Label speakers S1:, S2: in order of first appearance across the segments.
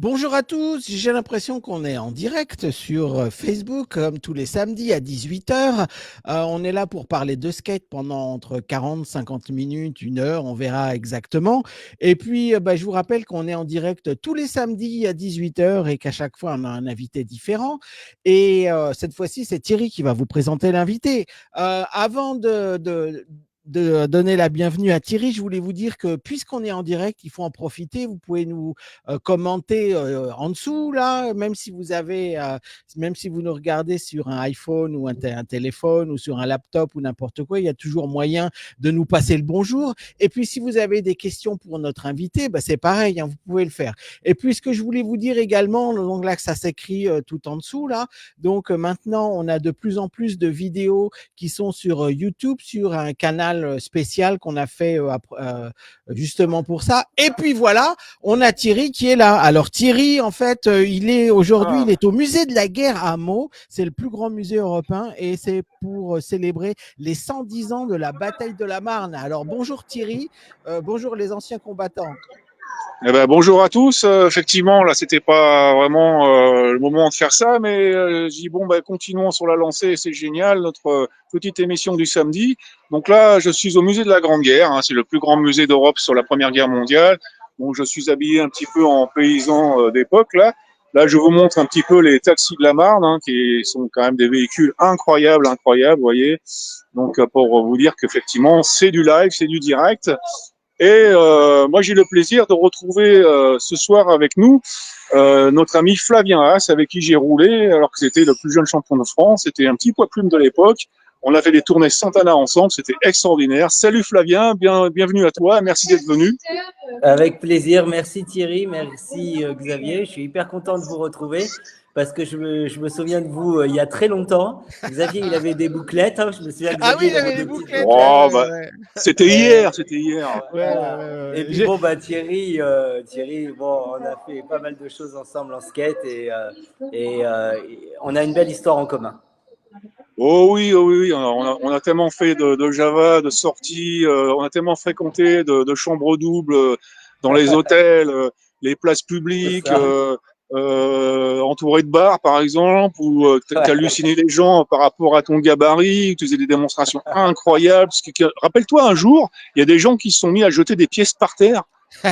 S1: Bonjour à tous, j'ai l'impression qu'on est en direct sur Facebook comme tous les samedis à 18 heures. On est là pour parler de skate pendant entre 40, 50 minutes, 1 heure, on verra exactement. Et puis, je vous rappelle qu'on est en direct tous les samedis à 18 heures et qu'à chaque fois, on a un invité différent. Et cette fois-ci, c'est Thierry qui va vous présenter l'invité. Avant de donner la bienvenue à Thierry, je voulais vous dire que puisqu'on est en direct, il faut en profiter. Vous pouvez nous commenter en dessous là, même si vous nous regardez sur un iPhone ou un téléphone ou sur un laptop ou n'importe quoi, il y a toujours moyen de nous passer le bonjour. Et puis si vous avez des questions pour notre invité, c'est pareil, hein, vous pouvez le faire. Et puis ce que je voulais vous dire également, donc là que ça s'écrit tout en dessous là, donc maintenant on a de plus en plus de vidéos qui sont sur YouTube, sur un canal spécial qu'on a fait justement pour ça. Et puis voilà, on a Thierry qui est là. Alors Thierry, en fait, aujourd'hui, il est au musée de la guerre à Meaux. C'est le plus grand musée européen et c'est pour célébrer les 110 ans de la bataille de la Marne. Alors bonjour Thierry, bonjour les anciens combattants.
S2: Bonjour à tous. Effectivement, là, c'était pas vraiment le moment de faire ça, mais je dis bon, continuons sur la lancée. C'est génial, notre petite émission du samedi. Donc là, je suis au musée de la Grande Guerre. Hein, c'est le plus grand musée d'Europe sur la Première Guerre mondiale. Bon, je suis habillé un petit peu en paysan d'époque là. Là, je vous montre un petit peu les taxis de la Marne, hein, qui sont quand même des véhicules incroyables, incroyables, vous voyez. Donc, pour vous dire qu'effectivement, c'est du live, c'est du direct. Et moi, j'ai le plaisir de retrouver ce soir avec nous notre ami Flavien Haas, avec qui j'ai roulé, alors que c'était le plus jeune champion de France. C'était un petit poids plume de l'époque. On a fait des tournées Santana ensemble, c'était extraordinaire. Salut Flavien, bienvenue à toi, merci d'être venu.
S3: Avec plaisir, merci Thierry, merci Xavier. Je suis hyper content de vous retrouver parce que je me souviens de vous il y a très longtemps. Xavier, il avait des bouclettes. Hein, je me souviens que
S1: Ah oui,
S3: Xavier,
S1: il
S3: il avait
S1: avait les
S3: des petites
S1: bouclettes.
S3: bouclettes.
S2: Oh, c'était hier, c'était hier.
S3: Voilà. Et puis
S1: J'ai-
S3: bon, Thierry, bon, on a fait pas mal de choses ensemble en skate et on a une belle histoire en commun.
S2: Oh oui, oui. On a tellement fait de Java, de sorties, on a tellement fréquenté de chambres doubles dans les hôtels, les places
S3: C'est
S2: publiques,
S3: ça.
S2: entouré de bars par exemple, où
S3: Ouais.
S2: t'hallucinais les gens par rapport à ton gabarit, tu faisais des démonstrations incroyables. Rappelle-toi un jour, il y a des gens qui se sont mis à jeter des pièces par terre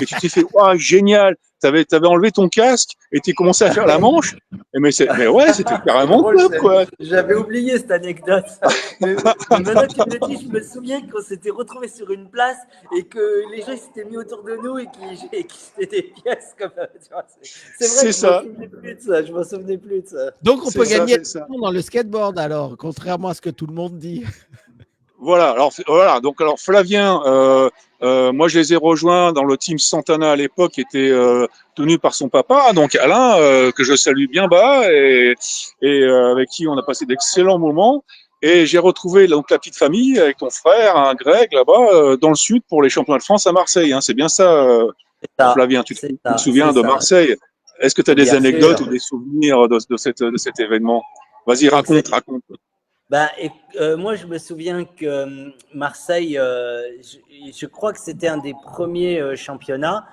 S2: et tu t'es fait, waouh, génial. T'avais enlevé ton casque et tu commencé à faire la manche. Mais ouais, c'était
S3: C'est
S2: carrément
S3: drôle,
S2: top, quoi.
S3: j'avais oublié cette anecdote. Mais maintenant que tu me le dis, je me souviens qu'on s'était retrouvés sur une place et que les gens s'étaient mis autour de nous et qu'ils jetaient des pièces comme ça. C'est vrai
S2: C'est
S3: que je m'en
S2: ça,
S3: souvenais plus de ça. Je m'en souvenais plus de ça.
S1: Donc on
S2: c'est
S1: peut
S2: ça,
S1: gagner
S2: c'est ça.
S1: dans le skateboard alors, contrairement à ce que tout le monde dit.
S2: Voilà. Voilà. Donc, alors Flavien, moi, je les ai rejoints dans le team Santana à l'époque, qui était tenu par son papa, donc Alain, que je salue bien bas et avec qui on a passé d'excellents moments. Et j'ai retrouvé donc la petite famille avec ton frère, un Greg là-bas dans le sud pour les championnats de France à Marseille. Hein. C'est bien ça,
S3: C'est ça,
S2: Flavien. Tu
S3: c'est
S2: te
S3: ça,
S2: souviens
S3: c'est
S2: de
S3: ça.
S2: Marseille? Est-ce que tu as des
S3: Bien
S2: anecdotes ou
S3: sûr.
S2: des souvenirs de cet événement? Vas-y, raconte,
S3: Exa-
S2: raconte.
S3: Moi, je me souviens que Marseille, je crois que c'était un des premiers championnats.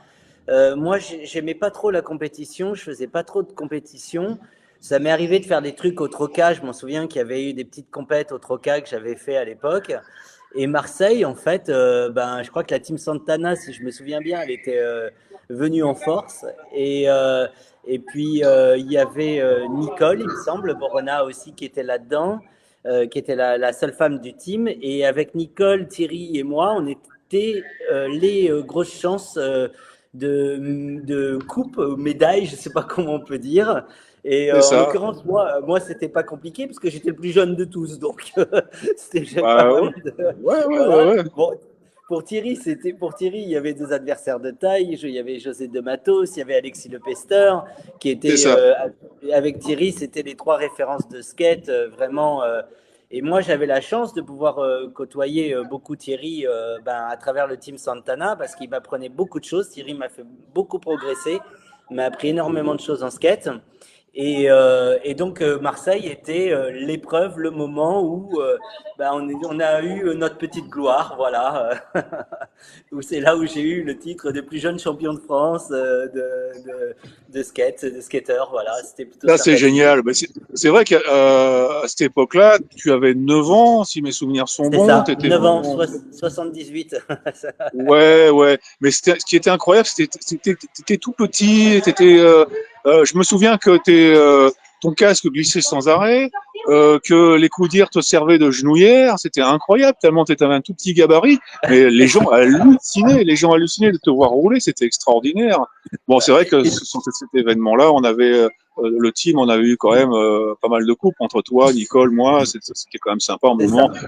S3: Moi, j'aimais pas trop la compétition, je faisais pas trop de compétition. Ça m'est arrivé de faire des trucs au Troca. Je m'en souviens qu'il y avait eu des petites compètes au Troca que j'avais fait à l'époque. Et Marseille, en fait, je crois que la team Santana, si je me souviens bien, elle était venue en force. Et puis, il y avait Nicole, il me semble, Borona aussi, qui était là-dedans, qui était la seule femme du team. Et avec Nicole, Thierry et moi, on était les grosses chances de coupe, médaille, je ne sais pas comment on peut dire. Et
S2: C'est
S3: en
S2: ça.
S3: l'occurrence, moi, c'était pas compliqué parce que j'étais le plus jeune de tous, donc j'avais pas
S2: Bah, ouais,
S3: vraiment de
S2: ouais,
S3: voilà.
S2: ouais.
S3: Bon, pour Thierry, il y avait des adversaires de taille. Il y avait José de Matos, il y avait Alexis Le Pester, qui
S2: C'est
S3: était
S2: ça.
S3: avec Thierry, c'était les trois références de skate vraiment. Et moi, j'avais la chance de pouvoir côtoyer beaucoup Thierry à travers le team Santana parce qu'il m'apprenait beaucoup de choses. Thierry m'a fait beaucoup progresser, m'a appris énormément de choses en skate. Et donc Marseille était l'épreuve, le moment où on a eu notre petite gloire, voilà. Où c'est là où j'ai eu le titre de plus jeune champion de France de skate, de skater, voilà. C'était plutôt
S2: Là, c'est
S3: sympathique.
S2: génial. C'est vrai qu'à cette époque-là, tu avais 9 ans, si mes souvenirs sont
S3: C'est
S2: bons.
S3: ça,
S2: T'étais
S3: 9 ans,
S2: vraiment.
S3: 78.
S2: Ouais, ouais. Mais ce qui était incroyable, t'étais tout petit. Je me souviens que ton casque glissait sans arrêt, que les coudières te servaient de genouillère. C'était incroyable, tellement t'étais un tout petit gabarit. Mais les gens hallucinaient. Les gens hallucinaient de te voir rouler. C'était extraordinaire. Bon, c'est vrai que sur cet événement-là, on avait le team, on avait eu quand même pas mal de coupes entre toi, Nicole, moi. C'était quand même sympa un
S3: C'est
S2: moment.
S3: ça.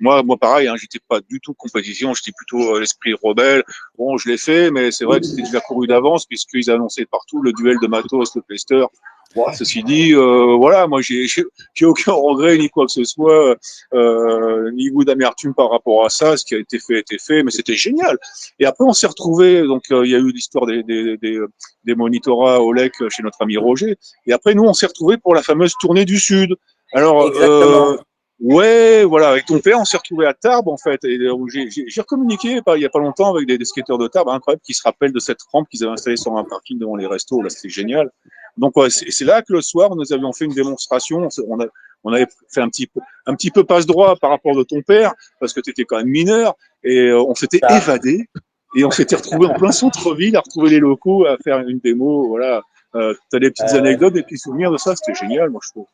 S2: Moi, pareil, hein, j'étais pas du tout compétition, j'étais plutôt l'esprit rebelle. Bon, je l'ai fait, mais c'est vrai que c'était déjà couru d'avance puisqu'ils annonçaient partout le duel de Matos, de Pester. Bon, ceci dit, voilà, moi, j'ai aucun regret ni quoi que ce soit, ni goût d'amertume par rapport à ça. Ce qui a été fait, mais c'était génial. Et après, on s'est retrouvés. Donc, il y a eu l'histoire des monitorats au LEC chez notre ami Roger. Et après, nous, on s'est retrouvés pour la fameuse tournée du Sud. Alors,
S3: Exactement.
S2: ouais, voilà, avec ton père, on s'est retrouvé à Tarbes, en fait. Et j'ai recommuniqué il y a pas longtemps avec des skateurs de Tarbes, incroyable, qui se rappellent de cette rampe qu'ils avaient installée sur un parking devant les restos. Là, c'était génial. Donc, ouais, c'est là que le soir, nous avions fait une démonstration. On avait fait un petit peu passe-droit par rapport de ton père, parce que tu étais quand même mineur, et on s'était
S3: Ça.
S2: évadé. Et on s'était retrouvé en plein centre-ville, à retrouver les locaux, à faire une démo. Voilà. T'as des petites
S3: Ouais.
S2: anecdotes, des petits souvenirs de ça, c'était génial, moi, je trouve.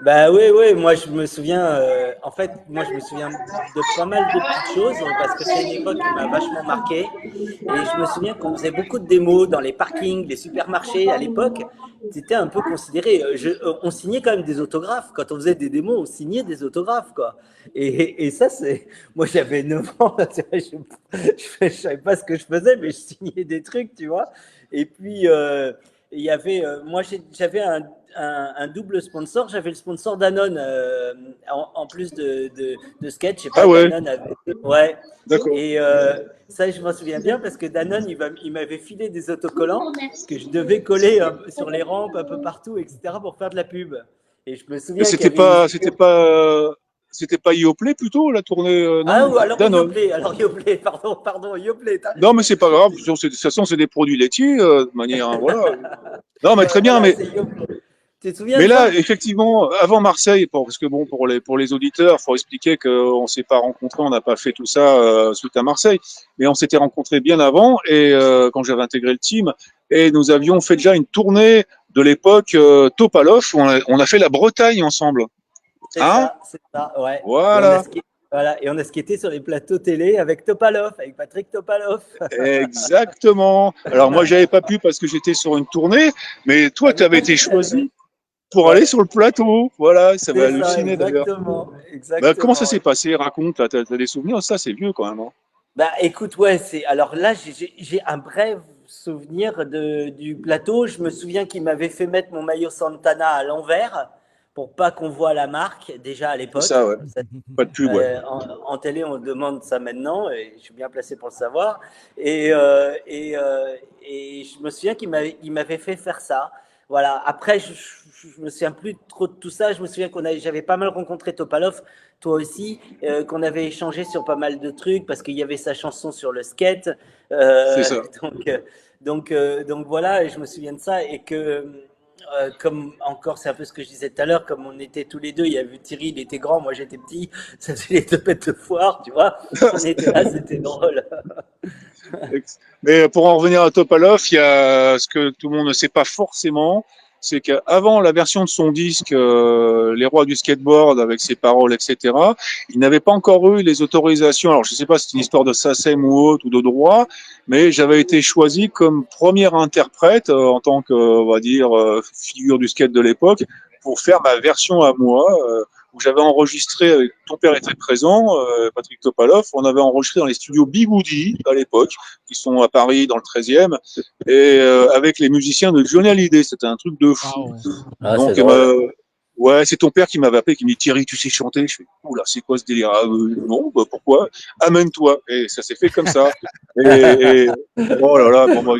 S3: Bah oui, oui, moi je me souviens, en fait, moi je me souviens de pas mal de petites choses parce que c'est une époque qui m'a vachement marqué. Et je me souviens qu'on faisait beaucoup de démos dans les parkings, les supermarchés à l'époque. C'était un peu considéré. On signait quand même des autographes. Quand on faisait des démos, on signait des autographes, quoi. Et ça, c'est. Moi j'avais 9 ans, tu vois, je savais pas ce que je faisais, mais je signais des trucs, tu vois. Et puis, il y avait. Moi j'avais un double sponsor. J'avais le sponsor Danone en plus de sketch. Je sais
S2: Ah
S3: pas,
S2: ouais,
S3: Danone avait. Ouais.
S2: d'accord.
S3: Et ça, je m'en souviens bien parce que Danone, il m'avait filé des autocollants que je devais coller sur les rampes un peu partout, etc., pour faire de la pub. Et je me
S2: Mais
S3: souviens qu'il y avait une vidéo.
S2: c'était pas Yoplait plutôt la tournée,
S3: Ah,
S2: non?
S3: ou
S2: Danone.
S3: Alors Yoplait, pardon, Yoplait.
S2: Non, mais c'est pas grave. De toute façon, c'est des produits laitiers, de manière, voilà. Non, mais très bien.
S3: Voilà, c'est Yoplait. Tu te souviens
S2: Mais
S3: de
S2: là,
S3: ça?
S2: effectivement, avant Marseille, parce que bon, pour les auditeurs, faut expliquer qu'on s'est pas rencontrés, on n'a pas fait tout ça suite à Marseille, mais on s'était rencontrés bien avant et quand j'avais intégré le team, et nous avions fait déjà une tournée de l'époque Topalov, où on a fait la Bretagne ensemble, hein?
S3: C'est ça, ouais. Et on a
S2: Voilà.
S3: skaté, voilà, et on a skaté sur les plateaux télé avec Topalov, avec Patrick Topalov.
S2: Exactement. Alors moi, j'avais pas pu parce que j'étais sur une tournée, mais toi,
S3: Ah,
S2: tu
S3: mais
S2: avais
S3: moi,
S2: été
S3: j'étais avec.
S2: choisi pour aller
S3: Ouais,
S2: sur le plateau. Voilà, ça m'a
S3: c'est ça,
S2: halluciné d'ailleurs.
S3: exactement,
S2: Bah, comment ça
S3: exactement.
S2: s'est passé? Raconte, t'as des souvenirs? Ça, c'est vieux quand même, hein.
S3: Bah, écoute, ouais, alors là, j'ai un bref souvenir du plateau. Je me souviens qu'il m'avait fait mettre mon maillot Santana à l'envers pour pas qu'on voie la marque, déjà à
S2: C'est
S3: l'époque.
S2: ça, ouais. Pas de pub, ouais.
S3: En télé, on demande ça maintenant, et je suis bien placé pour le savoir. Et je me souviens il m'avait fait faire ça. Voilà. Après, je me souviens plus trop de tout ça. Je me souviens j'avais pas mal rencontré Topalov, toi aussi, qu'on avait échangé sur pas mal de trucs parce qu'il y avait sa chanson sur le skate.
S2: C'est
S3: Euh,
S2: ça.
S3: donc, donc voilà, et je me souviens de ça et que comme encore, c'est un peu ce que je disais tout à l'heure, comme on était tous les deux, il y a vu Thierry, il était grand, moi j'étais petit, ça faisait les deux bêtes de foire, tu vois. On était là, c'était drôle.
S2: Mais pour en revenir à Topalov, il y a ce que tout le monde ne sait pas forcément, c'est qu'avant la version de son disque, Les Rois du Skateboard, avec ses paroles, etc., il n'avait pas encore eu les autorisations. Alors, je ne sais pas si c'est une histoire de SACEM ou autre, ou de droit, mais j'avais été choisi comme premier interprète, en tant que, on va dire, figure du skate de l'époque, pour faire ma version à moi, où j'avais enregistré, avec ton père était présent, Patrick Topalov, on avait enregistré dans les studios Bigoudi à l'époque, qui sont à Paris dans le 13e, et avec les musiciens de Johnny Hallyday. C'était un truc de fou.
S1: Waouh.
S3: Ah, c'est
S2: Donc,
S3: drôle.
S2: Ouais, c'est ton père qui m'avait appelé, qui me dit Thierry, tu sais chanter? Je fais oula, c'est quoi ce délire? Ah, non, bah, pourquoi? Amène-toi. Et ça s'est fait comme ça. Et oh là là, bon,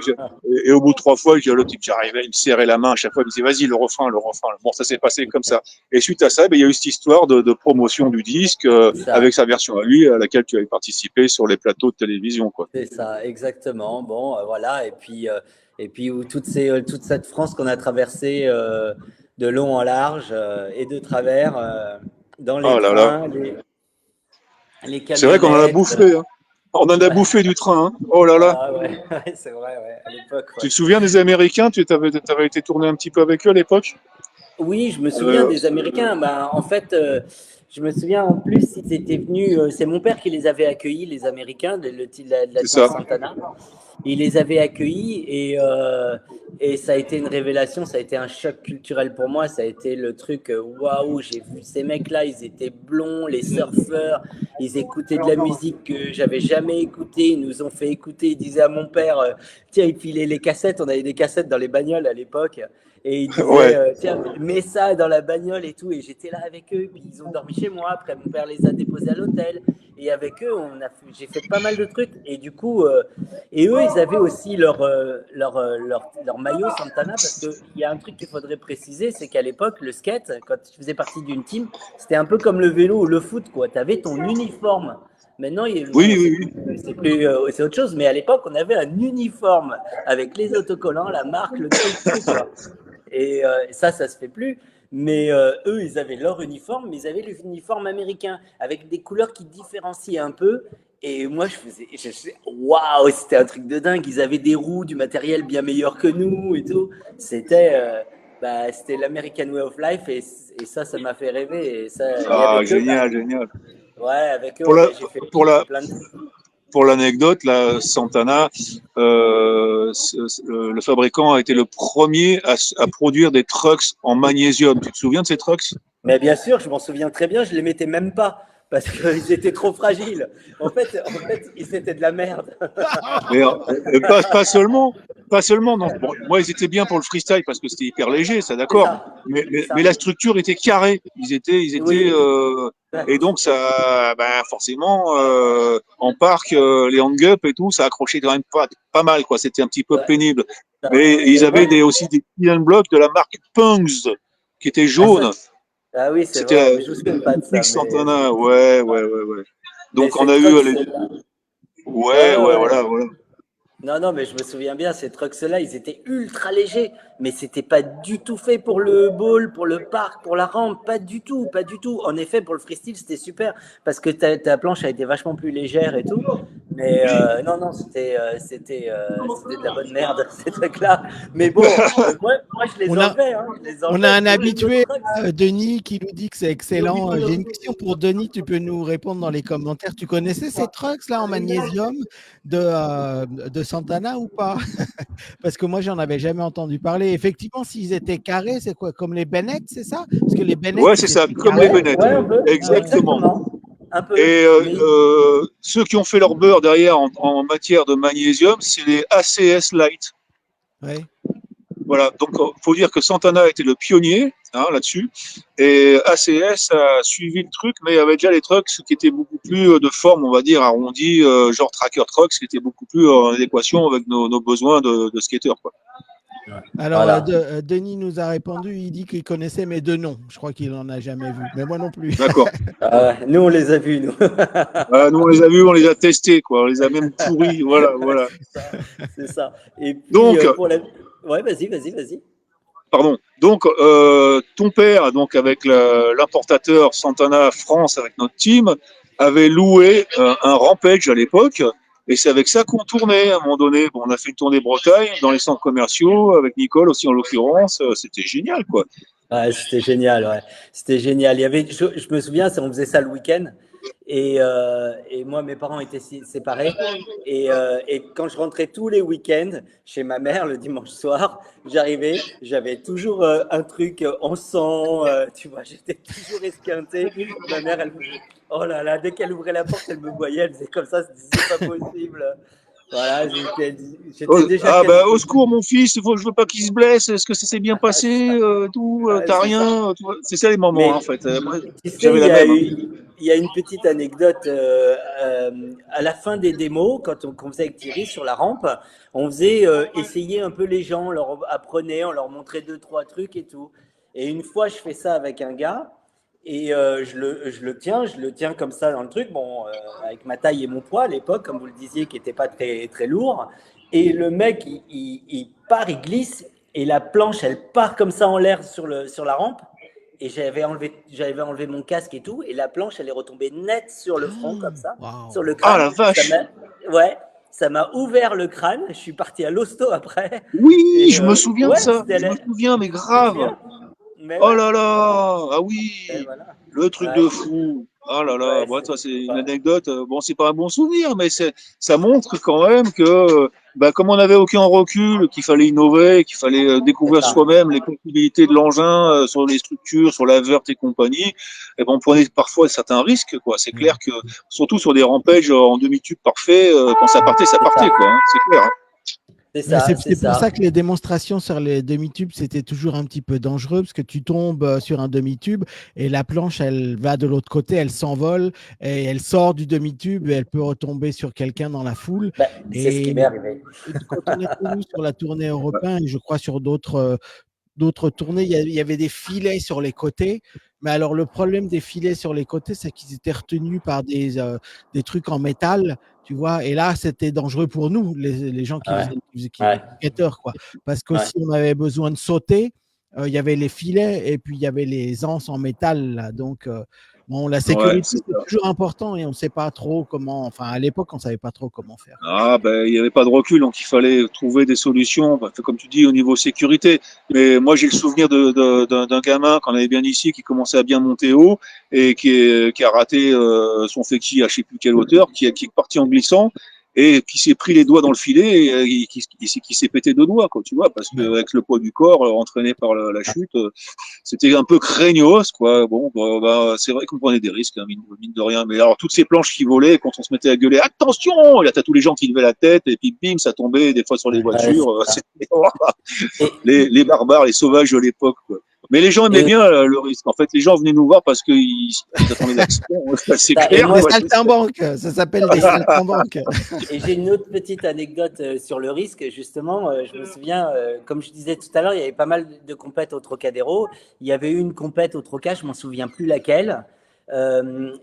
S2: et au bout de 3 fois, j'ai l'autre type, j'arrivais, il me serrait la main à chaque fois, il me disait vas-y, le refrain, le refrain. Bon, ça s'est passé comme ça. Et suite à ça, ben, il y a eu cette histoire de promotion du disque
S3: Ça.
S2: avec sa version à lui, à laquelle tu avais participé sur les plateaux de télévision, quoi.
S3: C'est ça, exactement. Bon, voilà. Et puis toute cette France qu'on a traversée de long en large et de travers dans les
S2: Oh là là.
S3: trains, les
S2: C'est vrai qu'on en a
S3: camionnettes.
S2: bouffé, hein. On en a
S3: Ouais,
S2: bouffé du train, hein. Oh là là.
S3: ah ouais, ouais, c'est vrai, ouais, à l'époque,
S2: Tu
S3: ouais.
S2: te souviens des Américains? Tu avais été tourné un petit peu avec eux à l'époque?
S3: Oui, je me souviens
S2: Euh,
S3: des Américains. Ben, en fait, je me souviens en plus, ils étaient venus. C'est mon père qui les avait accueillis, les Américains, de la
S2: c'est
S3: tour
S2: ça.
S3: Santana. Il les avait accueillis et ça a été une révélation, ça a été un choc culturel pour moi. Ça a été le truc waouh, j'ai vu ces mecs-là, ils étaient blonds, les surfeurs, ils écoutaient de la musique que j'avais jamais écoutée. Ils nous ont fait écouter. Ils disaient à mon père, tiens, il filait les cassettes. On avait des cassettes dans les bagnoles à l'époque. Et ils disaient,
S2: Ouais.
S3: tiens, mets ça dans la bagnole et tout. Et j'étais là avec eux. Puis ils ont dormi chez moi. Après, mon père les a déposés à l'hôtel. Et avec eux, j'ai fait pas mal de trucs. Et du coup, et eux, ils avaient aussi leur maillot Santana. Parce qu'il y a un truc qu'il faudrait préciser, c'est qu'à l'époque, le skate, quand tu faisais partie d'une team, c'était un peu comme le vélo ou le foot, quoi. Tu avais ton uniforme. Maintenant,
S2: Oui,
S3: bon,
S2: oui, oui.
S3: c'est autre chose, mais à l'époque, on avait un uniforme avec les autocollants, la marque, le truc, tout, quoi. Et ça se fait plus. Mais eux, ils avaient leur uniforme, mais ils avaient l'uniforme américain avec des couleurs qui différenciaient un peu. Et moi, waouh, c'était un truc de dingue. Ils avaient des roues, du matériel bien meilleur que nous et tout. C'était l'American Way of Life et ça m'a fait rêver. Et
S2: Ah,
S3: avec eux,
S2: génial, génial.
S3: ouais, avec eux,
S2: Pour la,
S3: j'ai
S2: pour
S3: fait
S2: la,
S3: plein de trucs.
S2: pour l'anecdote, là, Santana, le fabricant a été le premier à produire des trucks en magnésium. Tu te souviens de ces trucks?
S3: Mais bien sûr, je m'en souviens très bien, je les mettais même pas parce qu'ils étaient trop fragiles. En fait, ils étaient de la merde.
S2: Mais pas seulement. Non. Bon, moi, ils étaient bien pour le freestyle parce que c'était hyper léger, ça
S3: C'est
S2: d'accord.
S3: ça,
S2: Mais,
S3: c'est
S2: mais,
S3: ça.
S2: mais la structure était carrée.
S3: Oui,
S2: Et donc ça, ben, forcément, en parc, les hang-up et tout, ça accrochait quand même pas mal, quoi. C'était un petit peu
S3: ouais,
S2: pénible.
S3: ça.
S2: Mais ils
S3: Et moi,
S2: avaient aussi des pin blocs de la marque Pungs qui étaient
S3: ah, ça,
S2: jaunes.
S3: ah oui, c'est
S2: C'était
S3: vrai,
S2: la
S3: mais je me souviens pas de ça,
S2: Big Santana. Ouais, ouais, ouais, ouais.
S3: mais
S2: Donc on
S3: ces
S2: a eu
S3: trucks,
S2: les...
S3: ceux-là. Ouais,
S2: Ouais,
S3: ouais,
S2: ouais,
S3: ouais.
S2: voilà, voilà.
S3: Non, non, mais je me souviens bien, ces trucks-là, ils étaient ultra légers, mais c'était pas du tout fait pour le ball, pour le parc, pour la rampe, pas du tout, pas du tout. En effet, pour le freestyle, c'était super, parce que ta planche a été vachement plus légère et tout. Mais non, non, c'était de la bonne merde, ces trucs-là. Mais bon, moi, je les
S1: On a,
S3: enlevais, hein, je les
S1: on a
S3: enlevais
S1: un
S3: pour les autres
S1: habitué,
S3: trucks.
S1: Denis, qui nous dit que c'est excellent. J'ai une question pour Denis, tu peux nous répondre dans les commentaires. Tu connaissais ces trucks là en magnésium de Santana ou pas? Parce que moi, j'en avais jamais entendu parler. Effectivement, s'ils étaient carrés, c'est quoi? Comme les Bennett, c'est ça? Parce que les Bennett,
S2: Ouais, c'est
S1: ils
S2: ça,
S1: étaient
S2: comme les
S1: carrés.
S3: Ouais,
S2: Bennett.
S3: ouais, un peu,
S1: Ah ouais.
S2: Exactement.
S3: exactement, un peu.
S2: Et
S3: Mais
S2: ceux qui ont fait leur beurre derrière en matière de magnésium, c'est les ACS Light.
S1: Ouais.
S2: Voilà, donc il faut dire que Santana était le pionnier, hein, là-dessus, et ACS a suivi le truc, mais avait déjà les trucks qui étaient beaucoup plus de forme, on va dire, arrondie, genre tracker trucks, qui étaient beaucoup plus en adéquation avec nos besoins de skateurs, quoi.
S1: Alors,
S3: voilà.
S1: Denis nous a répondu, il dit qu'il connaissait mes deux noms. Je crois qu'il n'en a jamais vu, mais moi non plus.
S2: D'accord.
S3: Nous, on les a vus, nous.
S2: Nous, on les a vus, on les a testés, quoi. On les a même pourris, voilà, voilà.
S3: C'est ça, c'est ça. Et puis,
S2: Donc,
S3: pour la... Ouais, vas-y, vas-y, vas-y.
S2: pardon. Donc, ton père, donc avec l'importateur Santana France, avec notre team, avait loué un Rampage à l'époque, et c'est avec ça qu'on tournait à un moment donné. Bon, on a fait une tournée Bretagne dans les centres commerciaux avec Nicole aussi en l'occurrence. C'était génial, quoi.
S3: Ouais, c'était génial, ouais. C'était génial. Je me souviens, on faisait ça le week-end. Et moi, mes parents étaient séparés. Et quand je rentrais tous les week-ends chez ma mère le dimanche soir, j'avais toujours un truc en sang. Tu vois, j'étais toujours esquinté. Ma mère, oh là là, dès qu'elle ouvrait la porte, elle me voyait, elle faisait comme ça, c'est pas possible. Voilà, j'étais déjà
S2: Ah bah au
S3: qualifié.
S2: secours mon fils, je veux pas qu'il se blesse. Est-ce que ça s'est bien passé tout
S3: Ouais,
S2: t'as
S3: c'est ça.
S2: rien c'est ça les moments hein, en
S3: Mais
S2: fait. Moi,
S3: tu sais,
S2: j'avais la même. Hein.
S3: il y a une petite anecdote. À la fin des démos, qu'on faisait avec Thierry sur la rampe, on faisait essayer un peu les gens, on leur apprenait, on leur montrait deux, trois trucs et tout. Et une fois, je fais ça avec un gars et je le tiens comme ça dans le truc, bon, avec ma taille et mon poids à l'époque, comme vous le disiez, qui n'était pas très, très lourd. Et le mec, il part, il glisse et la planche, elle part comme ça en l'air sur la rampe. Et j'avais enlevé mon casque et tout, et la planche, elle est retombée net sur le front, comme ça, sur
S1: Waouh.
S3: le
S2: Ah
S3: crâne.
S2: la vache.
S3: Ouais, ça m'a ouvert le crâne. Je suis parti à l'hosto après.
S2: Oui,
S3: Et
S2: je me souviens de
S3: ouais,
S2: ça. Je me souviens mais
S3: tu te
S2: grave.
S3: souviens? Mais
S2: Oh
S3: ouais,
S2: là là! Ah
S3: et
S2: oui!
S3: voilà.
S2: Le truc
S3: Ouais,
S2: de fou! Oh là là!
S3: ouais,
S2: Bon, ça, c'est une
S3: ouais,
S2: anecdote. Bon, c'est pas un bon souvenir, mais ça montre quand même que, bah, comme on n'avait aucun recul, qu'il fallait innover, qu'il fallait
S3: c'est
S2: découvrir
S3: ça.
S2: soi-même les possibilités de l'engin sur les structures, sur la verte et compagnie, et ben, on prenait parfois certains risques, quoi. C'est clair que, surtout sur des rampages en demi-tube parfait, quand ça
S3: C'est
S2: partait,
S3: ça.
S2: quoi. Hein, c'est clair. Hein.
S3: C'est
S1: Mais
S3: ça, c'est
S1: c'est pour ça
S3: ça.
S1: que les démonstrations sur les demi-tubes, c'était toujours un petit peu dangereux parce que tu tombes sur un demi-tube et la planche, elle va de l'autre côté, elle s'envole et elle sort du demi-tube et elle peut retomber sur quelqu'un dans la foule.
S3: Bah, c'est ce qui m'est
S1: Et,
S3: arrivé.
S1: et quand on était, nous, sur la tournée européenne, et je crois sur d'autres tournées, il y avait des filets sur les côtés. Mais alors, le problème des filets sur les côtés, c'est qu'ils étaient retenus par des trucs en métal, tu vois. Et là, c'était dangereux pour nous, les gens
S3: Ouais,
S1: les
S3: ouais,
S1: skateurs, quoi. Parce que
S3: ouais.
S1: si on avait besoin de sauter, il y avait les filets et puis il y avait les anses en métal, là. Donc, bon, la
S2: Ouais,
S1: sécurité,
S2: c'est
S1: c'est
S2: ça.
S1: toujours important et on ne sait pas trop comment. Enfin, à l'époque, on ne savait pas trop comment faire.
S2: Ah, ben, il n'y avait pas de recul, donc il fallait trouver des solutions, bah, comme tu dis, au niveau sécurité. Mais moi, j'ai le souvenir d'un gamin qu'on avait bien ici, qui commençait à bien monter haut et qui a raté son féki à je sais plus quelle hauteur, qui est parti en glissant et qui s'est pris les doigts dans le filet et qui s'est pété deux doigts, quoi, tu vois, parce
S1: Ouais.
S2: qu'avec le poids du corps, entraîné par la chute, c'était un peu craignos, quoi. Bon, bah, c'est vrai qu'on prenait des risques, hein, mine de rien. Mais alors, toutes ces planches qui volaient, quand on se mettait à gueuler, attention! Et là, t'as tous les gens qui levaient la tête, et puis bim, ça tombait des fois sur les
S1: Ouais.
S3: Ouais, c'est
S2: voitures.
S3: ça.
S2: C'était
S3: Et,
S2: les barbares, les sauvages de l'époque, quoi. Mais les gens aimaient
S3: et,
S2: bien le risque. En fait, les gens venaient nous voir parce qu'ils attendaient l'accident. C'est
S3: ça, et
S2: clair,
S1: Des
S3: moi,
S2: quoi.
S1: saltimbanques, ça s'appelle des saltimbanques.
S3: et j'ai une autre petite anecdote sur le risque. Justement, je me souviens, comme je disais tout à l'heure, il y avait pas mal de compètes au Trocadéro. Il y avait eu une compète au Troca, je m'en souviens plus laquelle.